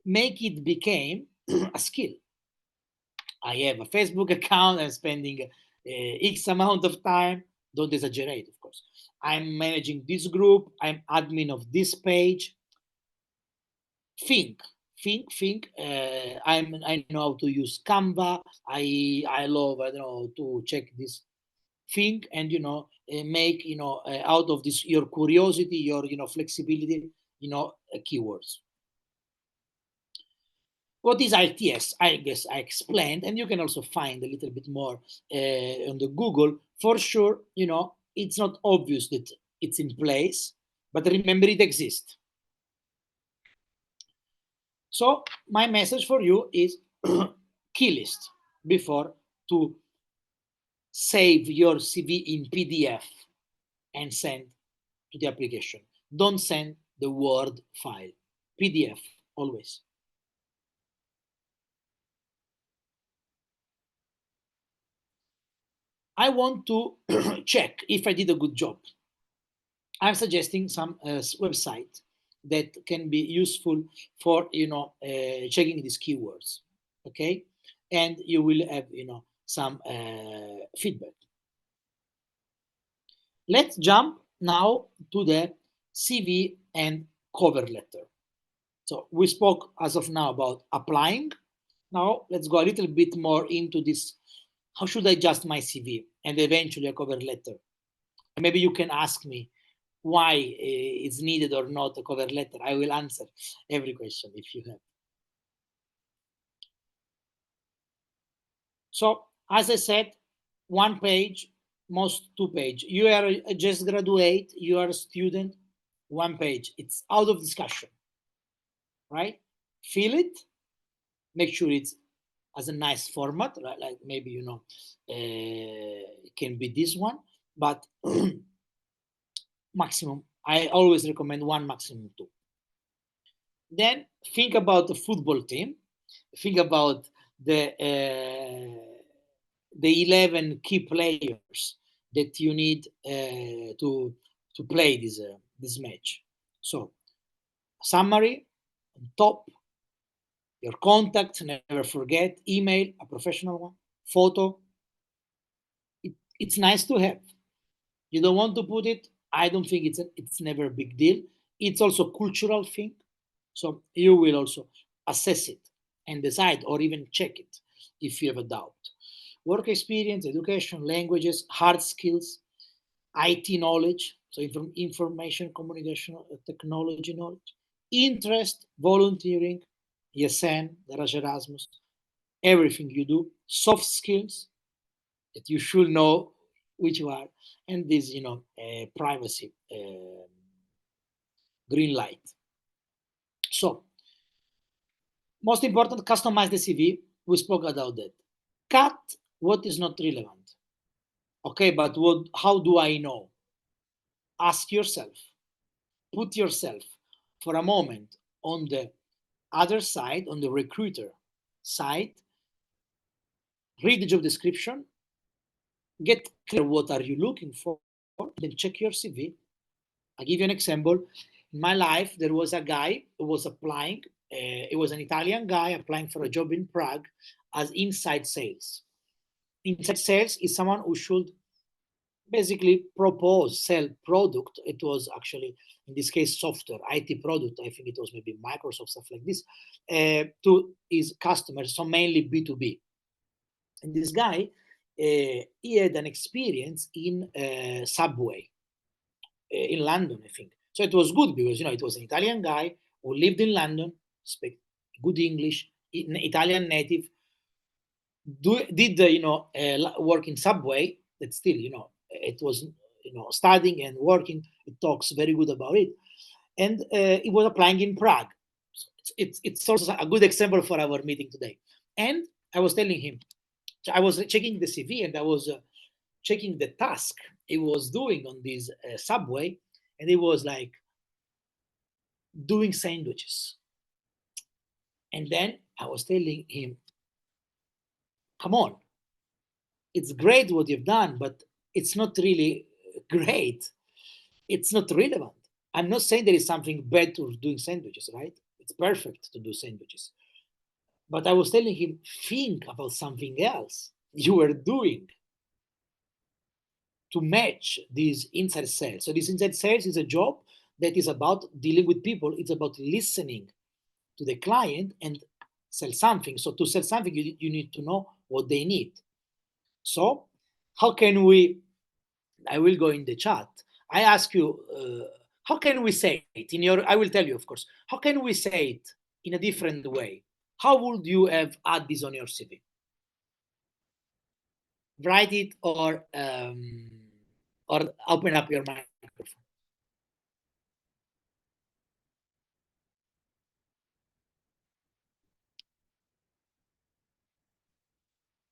Make it become a skill. I have a Facebook account. I'm spending X amount of time. Don't exaggerate, of course. I'm managing this group. I'm admin of this page. Think. I know how to use Canva. I love, I don't know, to check this. Think, and make out of this your curiosity, your flexibility, keywords. What is ITS? I guess I explained, and you can also find a little bit more on the Google. For sure, it's not obvious that it's in place, but remember it exists. So my message for you is key list before to save your CV in PDF and send to the application. Don't send the Word file. PDF always. I want to check if I did a good job. I'm suggesting some website that can be useful for checking these keywords. Okay, and you will have some feedback. Let's jump now to the CV and cover letter. So we spoke as of now about applying. Now let's go a little bit more into this. How should I adjust my CV and eventually a cover letter? Maybe you can ask me why it's needed or not a cover letter. I will answer every question if you have. So as I said, 1 page, most 2 page. You are just graduate, you are a student, 1 page. It's out of discussion, right? Fill it, make sure it's as a nice format, right? Like maybe it can be this one, but maximum, I always recommend 1, maximum 2. Then think about the football team. Think about the 11 key players that you need to play this match. So summary on top, your contacts, never forget, email, a professional one, photo. It's nice to have. You don't want to put it, I don't think it's never a big deal. It's also a cultural thing. So you will also assess it and decide or even check it if you have a doubt. Work experience, education, languages, hard skills, IT knowledge, so information communication technology knowledge, interest, volunteering, ESN, garagErasmus, everything you do, soft skills that you should know which you are, and this privacy green light. So most important, customize the CV. We spoke about that. Cut what is not relevant. Okay, but how do I know? Ask yourself, put yourself for a moment on the other side, on the recruiter side, read the job description, get clear what are you looking for, then check your CV. I'll give you an example. In my life, there was a guy who was applying. It was an Italian guy applying for a job in Prague as inside sales. Inside sales is someone who should basically propose, sell product. It was actually, in this case, software, IT product. I think it was maybe Microsoft, stuff like this, to his customers, so mainly B2B. And this guy, he had an experience in Subway in London, I think. So it was good because, it was an Italian guy who lived in London, speak good English, Italian native, did work in Subway. That still, it was, studying and working. It talks very good about it, and he was applying in Prague. So it's also a good example for our meeting today. And I was telling him, so I was checking the CV and I was checking the task he was doing on this Subway, and he was like doing sandwiches. And then I was telling him, come on, it's great what you've done, but it's not really great. It's not relevant. I'm not saying there is something bad to doing sandwiches, right? It's perfect to do sandwiches. But I was telling him, think about something else you were doing to match these inside sales. So this inside sales is a job that is about dealing with people. It's about listening to the client and sell something. So to sell something, you need to know what they need. So how can we, I will go in the chat. I ask you, how can we say it in your, I will tell you, of course, how can we say it in a different way? How would you have add this on your CV? Write it or open up your microphone.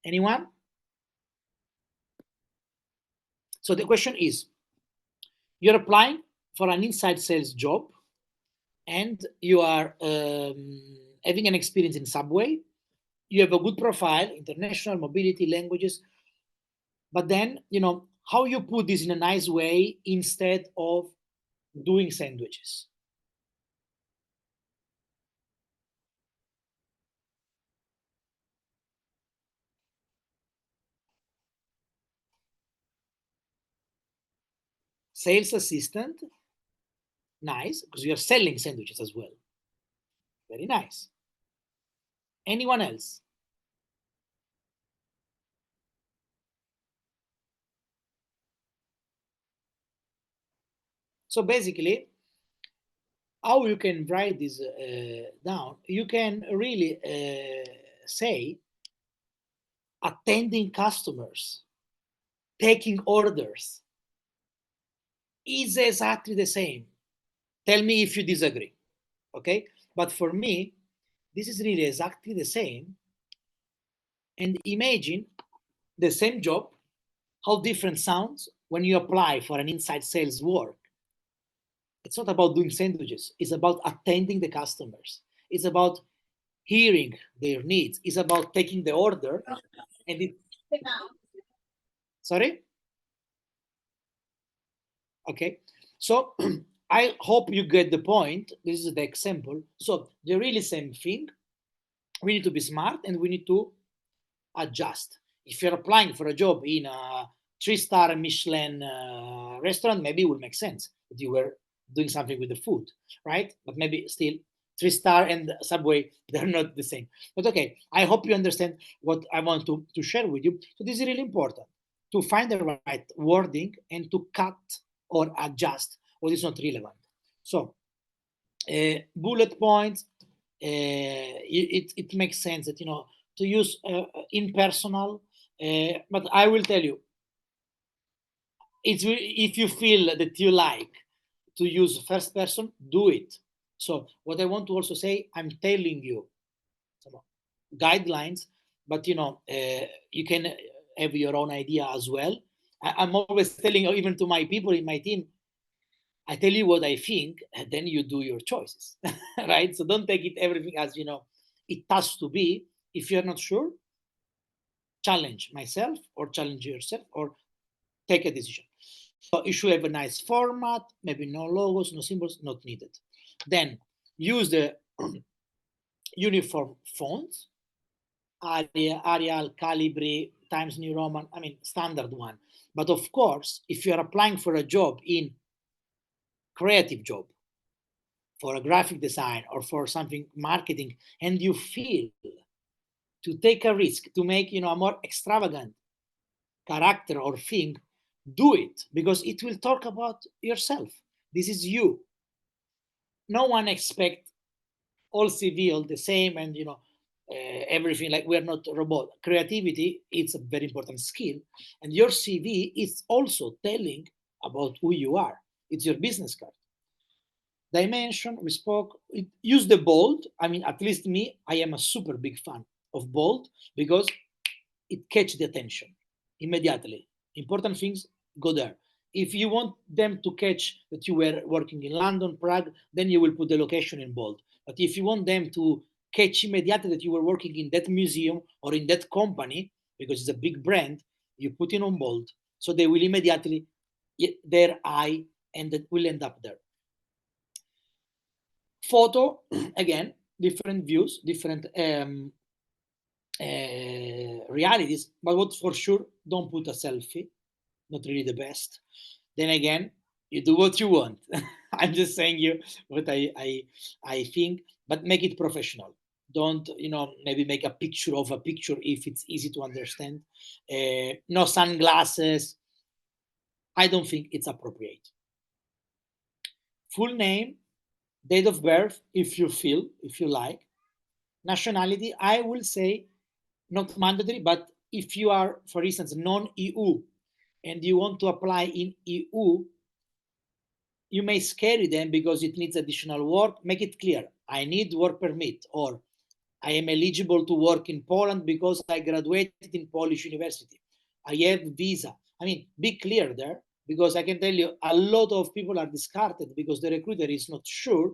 Anyone? So the question is, you're applying for an inside sales job and you are having an experience in Subway. You have a good profile, international, mobility, languages, but then, how you put this in a nice way instead of doing sandwiches. Sales assistant, nice, because you're selling sandwiches as well. Very nice. Anyone else? So basically, how you can write this down, you can really say attending customers, taking orders is exactly the same. Tell me if you disagree, okay? But for me, this is really exactly the same. And imagine the same job, how different sounds when you apply for an inside sales work. It's not about doing sandwiches. It's about attending the customers. It's about hearing their needs. It's about taking the order. And it. Sorry? Okay. So I hope you get the point. This is the example. So the really same thing. We need to be smart and we need to adjust. If you're applying for a job in a 3-star Michelin restaurant, maybe it will make sense that you were doing something with the food, right? But maybe still 3-star and Subway, they're not the same. But okay, I hope you understand what I want to share with you. So this is really important, to find the right wording and to cut or adjust what is not relevant. So bullet points, it makes sense that, to use impersonal, but I will tell you, if you feel that you like to use first person, do it. So what I want to also say, I'm telling you some guidelines, but you can have your own idea as well. I'm always telling, even to my people in my team, I tell you what I think, and then you do your choices, right? So don't take it everything as, you know, it has to be. If you're not sure, challenge myself or challenge yourself or take a decision. So it should have a nice format, maybe no logos, no symbols, not needed. Then use the uniform fonts, Arial, Calibri, Times New Roman, I mean, standard one. But of course, if you're applying for a job in creative job, for a graphic design or for something marketing, and you feel to take a risk to make, you know, a more extravagant character or thing, do it, because it will talk about yourself. This is you. No one expect all CV all the same, and you know, everything, like we're not a robot. Creativity, it's a very important skill, and your CV is also telling about who you are. It's your business card. Dimension, we spoke. Use the bold. I mean, at least me, I am a super big fan of bold because it catches the attention immediately. Important things go there. If you want them to catch that you were working in London, Prague, then you will put the location in bold. But if you want them to catch immediately that you were working in that museum or in that company, because it's a big brand, you put it on bold. So they will immediately, their eye, and that will end up there. Photo, again, different views, different realities, but what for sure, don't put a selfie, not really the best. Then again, you do what you want. I'm just saying you what I think, but make it professional. Don't, you know, maybe make a picture of a picture if it's easy to understand. No sunglasses. I don't think it's appropriate. Full name, date of birth, if you like. Nationality, I will say not mandatory, but if you are, for instance, non-EU and you want to apply in EU, you may scare them because it needs additional work. Make it clear, I need work permit, or I am eligible to work in Poland because I graduated in Polish university. I have visa. I mean, be clear there, because I can tell you a lot of people are discarded because the recruiter is not sure.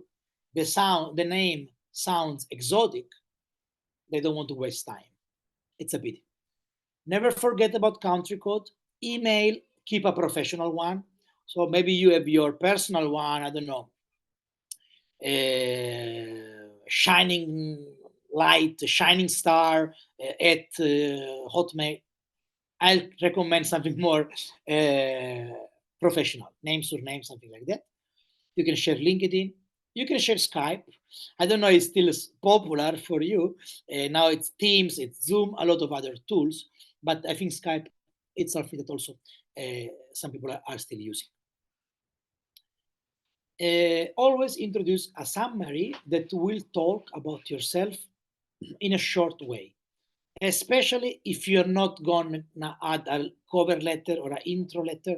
The name sounds exotic. They don't want to waste time. It's a pity. Never forget about country code. Email, keep a professional one. So maybe you have your personal one, I don't know, shining light, shining star at Hotmail. I'll recommend something more professional, name, surname, something like that. You can share LinkedIn. You can share Skype. I don't know if it's still popular for you. Now it's Teams, it's Zoom, a lot of other tools. But I think Skype, it's something that also some people are still using. Always introduce a summary that will talk about yourself in a short way, especially if you're not going to add a cover letter or an intro letter.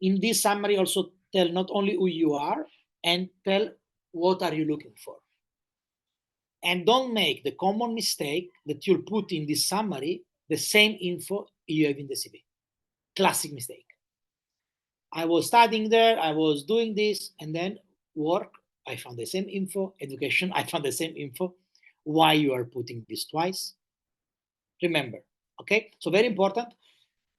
In this summary, also tell not only who you are, and tell what are you looking for. And don't make the common mistake that you'll put in this summary the same info you have in the CV. Classic mistake. I was studying there, I was doing this, and then work, I found the same info. Education, I found the same info. Why you are putting this twice? Remember, okay? So very important.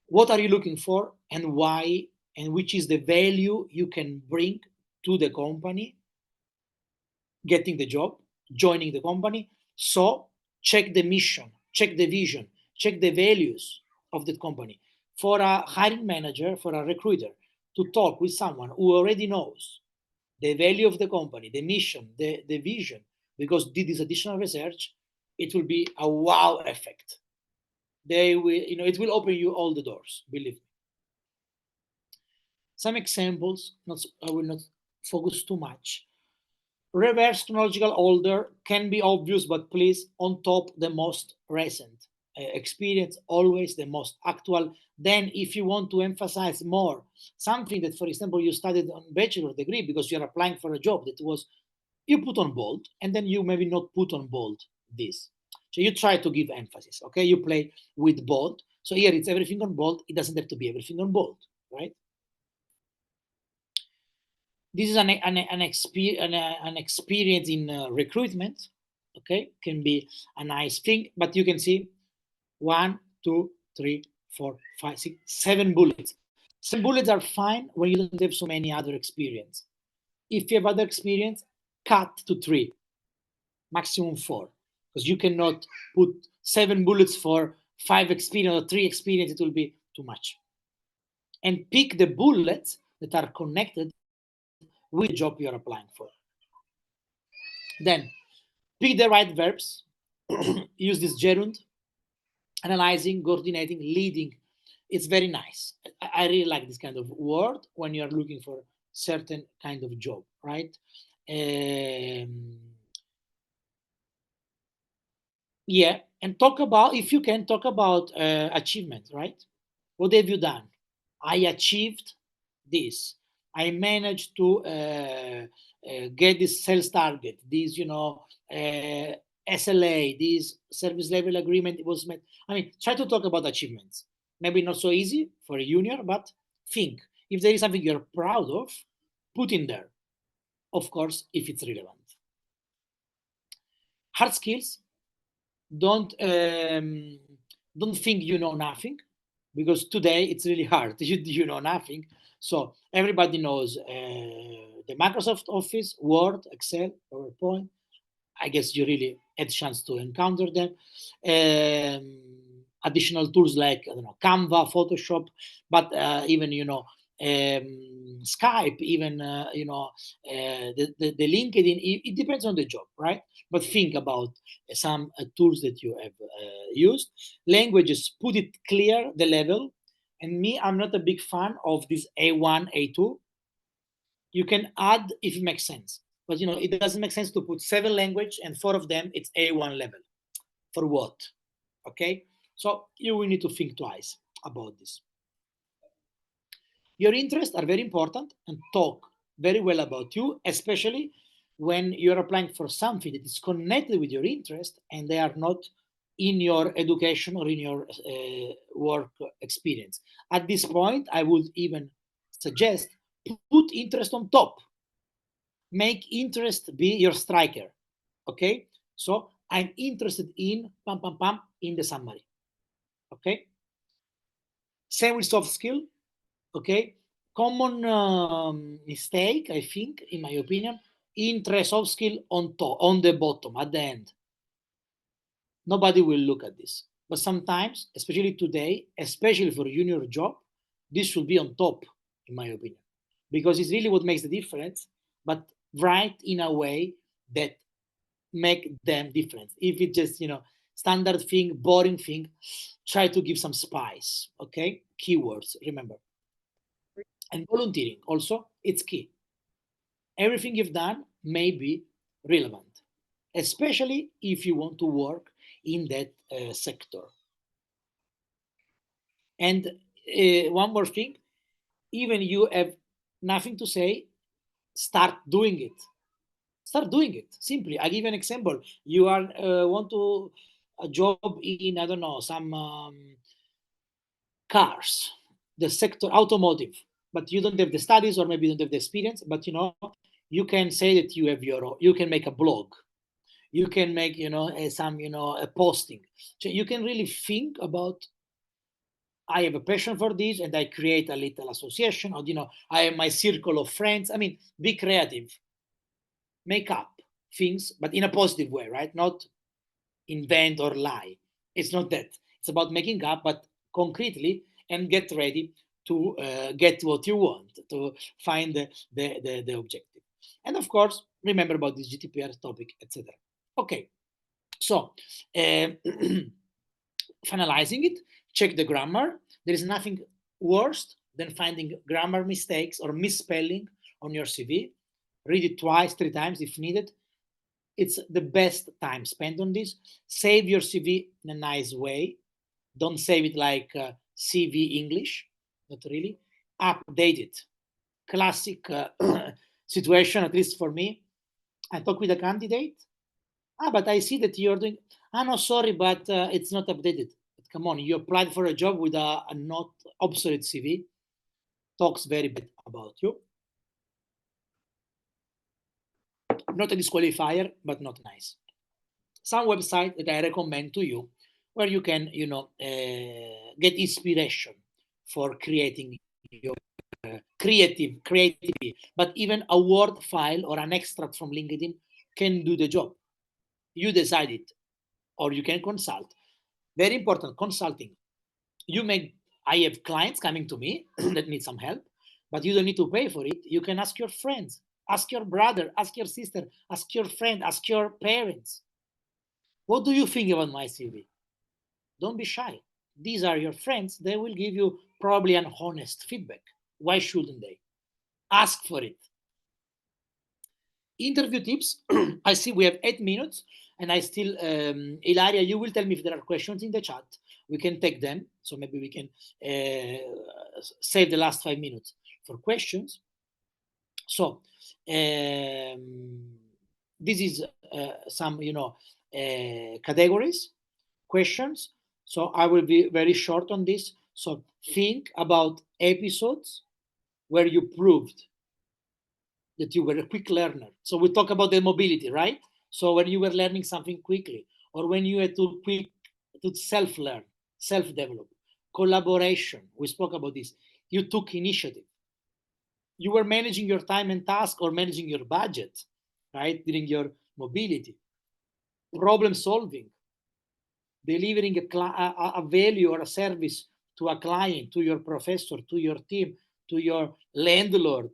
What are you looking for, and why, and which is the value you can bring to the company, getting the job, joining the company. So check the mission, check the vision, check the values of the company. For a hiring manager, for a recruiter, to talk with someone who already knows the value of the company, the mission, the vision, because did this additional research, it will be a wow effect. They will, it will open you all the doors, believe me. Some examples, I will not focus too much. Reverse chronological order can be obvious, but please, on top, the most recent experience, always the most actual. Then if you want to emphasize more, something that, for example, you studied on bachelor degree because you're applying for a job that was, you put on bold, and then you maybe not put on bold this. So you try to give emphasis, okay? You play with bold. So here it's everything on bold. It doesn't have to be everything on bold, right? This is an experience in recruitment. Okay, can be a nice thing, but you can see 1, 2, 3, 4, 5, 6, 7 bullets. 7 bullets are fine when you don't have so many other experience. If you have other experience, cut to 3, maximum 4, because you cannot put 7 bullets for 5 experience or 3 experience. It will be too much. And pick the bullets that are connected with the job you're applying for. Then pick the right verbs. Use this gerund. Analyzing, coordinating, leading. It's very nice. I really like this kind of word when you're looking for certain kind of job, right? Yeah, and talk about, if you can, talk about achievement, right? What have you done? I achieved this. I managed to get this sales target, this, SLA, this service level agreement was met. I mean, try to talk about achievements. Maybe not so easy for a junior, but think. If there is something you're proud of, put in there. Of course, if it's relevant. Hard skills. Don't think you know nothing, because today it's really hard. You know nothing. So everybody knows the Microsoft Office, Word, Excel, PowerPoint. I guess you really had a chance to encounter them. Additional tools like, I don't know, Canva, Photoshop, but even, Skype, even, the LinkedIn, it depends on the job, right? But think about some tools that you have used. Languages, put it clear, the level. And me, I'm not a big fan of this A1, A2. You can add if it makes sense. But, it doesn't make sense to put 7 languages and 4 of them, it's A1 level. For what? Okay? So you will need to think twice about this. Your interests are very important, and talk very well about you, especially when you're applying for something that is connected with your interest and they are not in your education or in your work experience. At this point, I would even suggest put interest on top. Make interest be your striker. Okay? So I'm interested in in the summary. Okay? Same with soft skill. Okay? Common mistake, I think, in my opinion, interest, soft skill on top, on the bottom, at the end. Nobody will look at this. But sometimes, especially today, especially for a junior job, this should be on top, in my opinion, because it's really what makes the difference, but write in a way that make them different. If it's just, standard thing, boring thing, try to give some spice, okay? Keywords, remember. And volunteering, also, it's key. Everything you've done may be relevant, especially if you want to work in that sector. And one more thing, even you have nothing to say, start doing it. Start doing it, simply. I give you an example. You are want to a job in, I don't know, some cars, the sector, automotive, but you don't have the studies or maybe you don't have the experience, but you can say that you can make a blog. You can make, a posting. So you can really think about, I have a passion for this and I create a little association, or, I have my circle of friends. I mean, be creative. Make up things, but in a positive way, right? Not invent or lie. It's not that. It's about making up, but concretely, and get ready to get what you want, to find the objective. And of course, remember about this GDPR topic, etc. Okay, so finalizing it, check the grammar. There is nothing worse than finding grammar mistakes or misspelling on your CV. Read it twice, 3 times if needed. It's the best time spent on this. Save your CV in a nice way. Don't save it like CV English, not really. Update it. Classic situation, at least for me. I talk with a candidate. But I see that you're doing, no, sorry, but it's not updated. But come on, you applied for a job with a not obsolete CV. Talks very bad about you. not a disqualifier, but not nice. Some website that I recommend to you, where you can, get inspiration for creating your creativity. But even a Word file or an extract from LinkedIn can do the job. You decide it, or you can consult. Very important, consulting. I have clients coming to me that need some help, but you don't need to pay for it. You can ask your friends, ask your brother, ask your sister, ask your friend, ask your parents. What do you think about my CV? Don't be shy. These are your friends. They will give you probably an honest feedback. Why shouldn't they? Ask for it. Interview tips. I see we have 8 minutes, and I still, Ilaria, you will tell me if there are questions in the chat. We can take them. So maybe we can save the last 5 minutes for questions. So this is some, categories, questions. So I will be very short on this. So think about episodes where you proved that you were a quick learner. So we talk about the mobility, right? So when you were learning something quickly, or when you had to self-learn, self-develop, collaboration, we spoke about this. You took initiative. You were managing your time and task, or managing your budget, right? During your mobility. Problem solving, delivering a value or a service to a client, to your professor, to your team, to your landlord,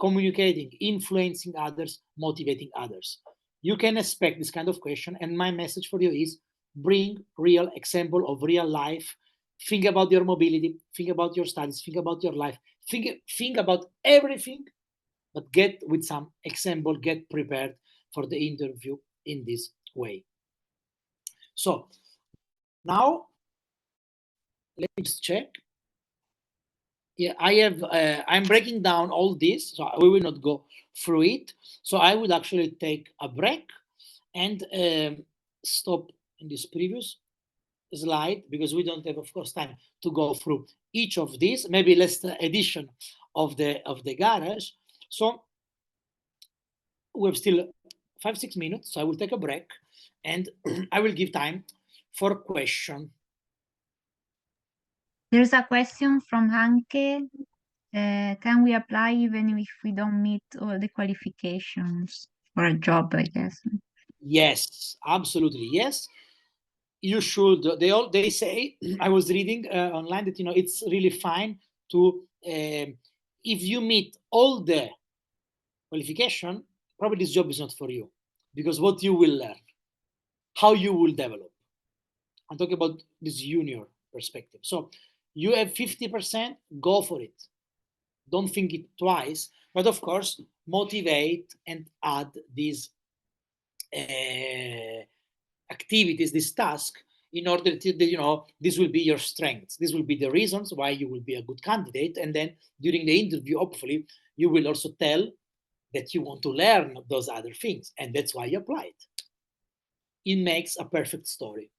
communicating, influencing others, motivating others. You can expect this kind of question, and my message for you is bring real example of real life. Think about your mobility, think about your studies, think about your life, think about everything, but get with some example, get prepared for the interview in this way. So now let me just check. Yeah, I'm breaking down all this, so we will not go through it. So I would actually take a break and stop in this previous slide, because we don't have, of course, time to go through each of these. Maybe last edition of the garage. So we have still 5-6 minutes. So I will take a break, and I will give time for question. There's a question from Hanke. Can we apply even if we don't meet all the qualifications for a job, I guess? Yes, absolutely. Yes. You should. They say, I was reading online that, it's really fine to, if you meet all the qualification, probably this job is not for you, because what you will learn, how you will develop. I'm talking about this junior perspective. So you have 50%, go for it. Don't think it twice, but of course, motivate and add these activities, this task, in order to, this will be your strengths. This will be the reasons why you will be a good candidate. And then during the interview, hopefully, you will also tell that you want to learn those other things. And that's why you applied. It makes a perfect story.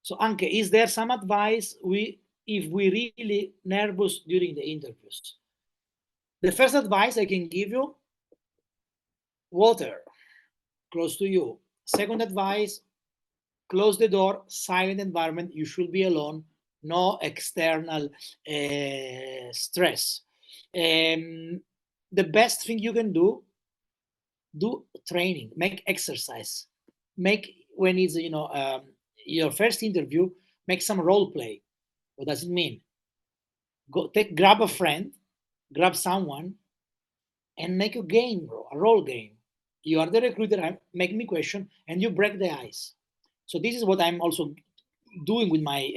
So Anke, is there some advice if we really nervous during the interviews? The first advice I can give you, water close to you. Second advice, close the door, silent environment. You should be alone, no external stress. The best thing you can do training, make exercise. When it's, your first interview, make some role play. What does it mean? Grab a friend, grab someone, and make a game, a role game. You are the recruiter, make me question, and you break the ice. So this is what I'm also doing with my,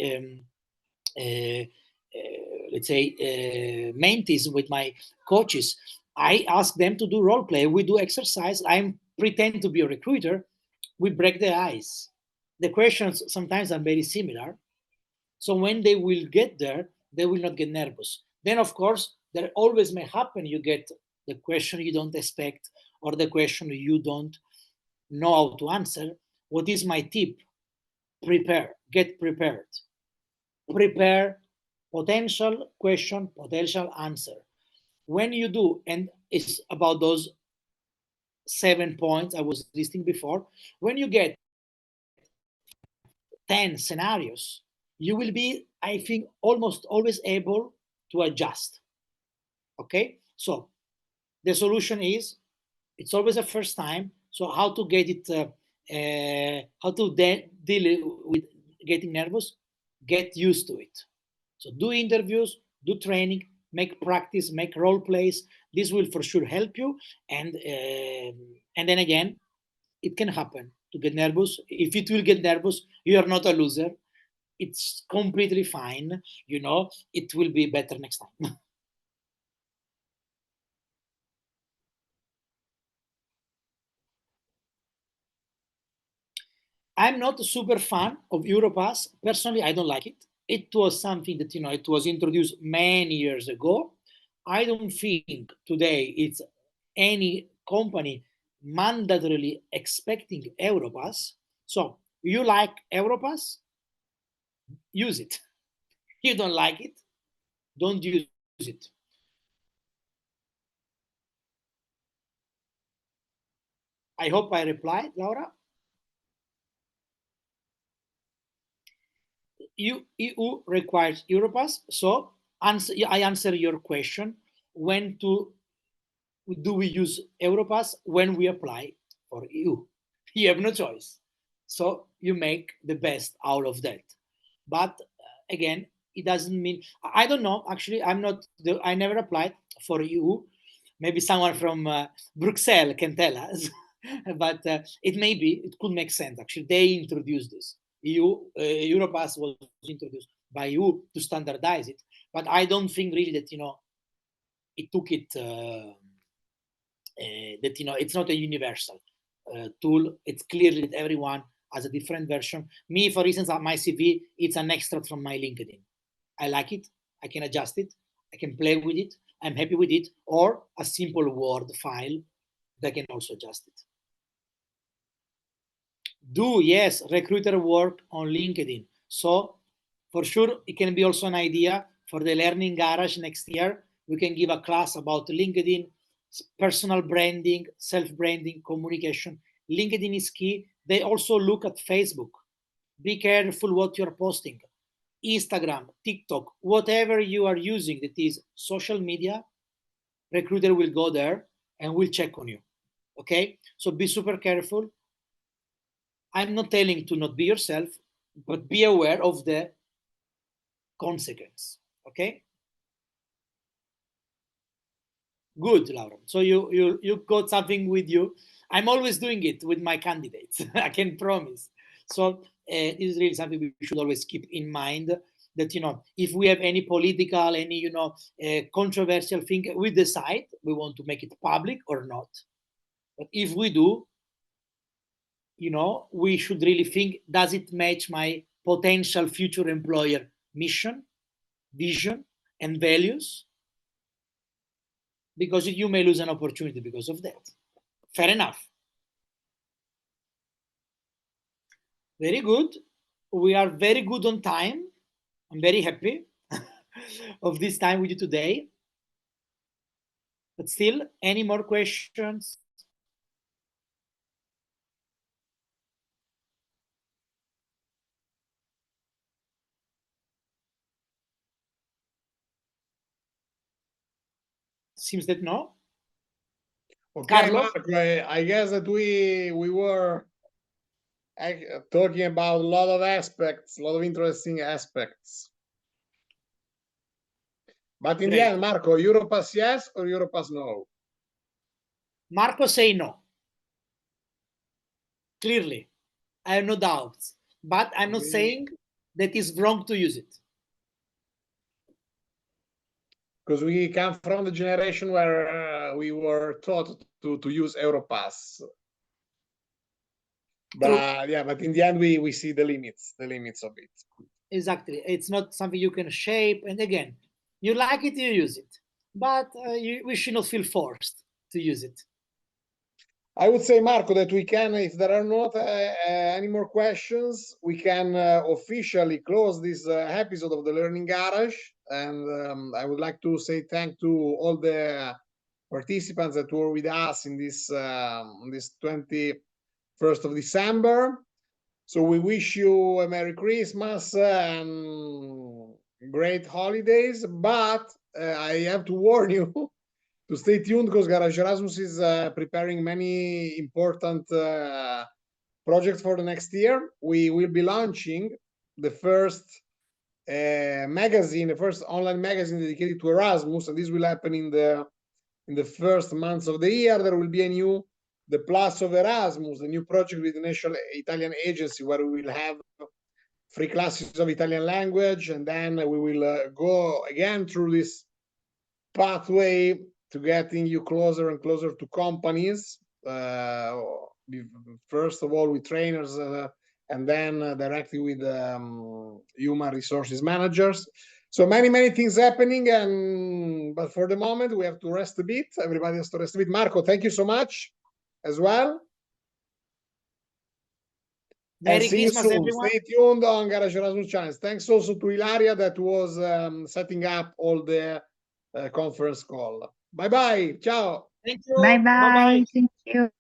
let's say, mentees, with my coaches. I ask them to do role play. We do exercise. I pretend to be a recruiter. We break the ice. The questions sometimes are very similar. So when they will get there, they will not get nervous. Then, of course, there always may happen you get the question you don't expect, or the question you don't know how to answer. What is my tip? get prepared. Prepare potential question, potential answer. When you do, and it's about those 7 points I was listing before, when you get 10 scenarios, you will be, I think, almost always able to adjust. Okay, so the solution is, it's always a first time. So how to get it, how to deal with getting nervous? Get used to it. So do interviews, do training, make practice, make role plays. This will for sure help you. And then again, it can happen to get nervous. If it will get nervous, you are not a loser. It's completely fine. You know, it will be better next time. I'm not a super fan of Europass. Personally, I don't like it. It was something that, it was introduced many years ago. I don't think today it's any company mandatorily expecting Europass. So you like Europass? Use it. You don't like it? Don't use it. I hope I replied, Laura. EU requires Europass, so I answer your question. When do we use Europass? When we apply for EU. You have no choice. So you make the best out of that. But again, it doesn't mean, I don't know, actually, I never applied for EU. Maybe someone from Bruxelles can tell us, but it could make sense. Actually, they introduced this. Europass was introduced by EU to standardize it, but I don't think really that it took it that it's not a universal tool. It's clearly that everyone has a different version. Me, for instance, on my CV, it's an extract from my LinkedIn. I like it. I can adjust it. I can play with it. I'm happy with it. Or a simple Word file that I can also adjust it. Yes, recruiter work on LinkedIn. So for sure, it can be also an idea for the Learning Garage next year. We can give a class about LinkedIn, personal branding, self-branding, communication. LinkedIn is key. They also look at Facebook. Be careful what you're posting. Instagram, TikTok, whatever you are using that is social media, recruiter will go there and will check on you. Okay? So be super careful. I'm not telling to not be yourself, but be aware of the consequence. Okay? Good, Laura. So you got something with you. I'm always doing it with my candidates. I can promise. So this is really something we should always keep in mind, that if we have any political, any controversial thing, we decide we want to make it public or not. But if we do, we should really think, does it match my potential future employer mission, vision, and values? Because you may lose an opportunity because of that. Fair enough. Very good. We are very good on time. I'm very happy of this time with you today. But still, any more questions? Seems that no. Okay, Carlo? Marco, I guess that we were talking about a lot of aspects, a lot of interesting aspects. But in the end, Marco, Europass yes or Europass no? Marco say no. Clearly, I have no doubts. But I'm not saying that it's wrong to use it. Because we come from the generation where we were taught to use Europass. But yeah, but in the end, we see the limits of it. Exactly. It's not something you can shape. And again, you like it, you use it. But we should not feel forced to use it. I would say, Marco, that we can, if there are not any more questions, we can officially close this episode of the Learning Garage. And I would like to say thank to all the participants that were with us in this 21st of December. So we wish you a Merry Christmas and great holidays. But I have to warn you to stay tuned, because garagErasmus is preparing many important projects for the next year. We will be launching the first magazine, the first online magazine dedicated to Erasmus, and this will happen in the first months of the year. There will be the Plus of Erasmus, the new project with the National Italian Agency, where we will have free classes of Italian language, and then we will go again through this pathway to getting you closer and closer to companies. First of all with trainers, and then directly with human resources managers. So many things happening, but for the moment we have to rest a bit. Everybody has to rest a bit. Marco, thank you so much as well. Merry Christmas, everyone. Stay tuned on garagErasmus channels. Thanks also to Ilaria that was setting up all the conference call. Bye bye. Ciao. Thank you. Bye bye. Bye-bye. Thank you.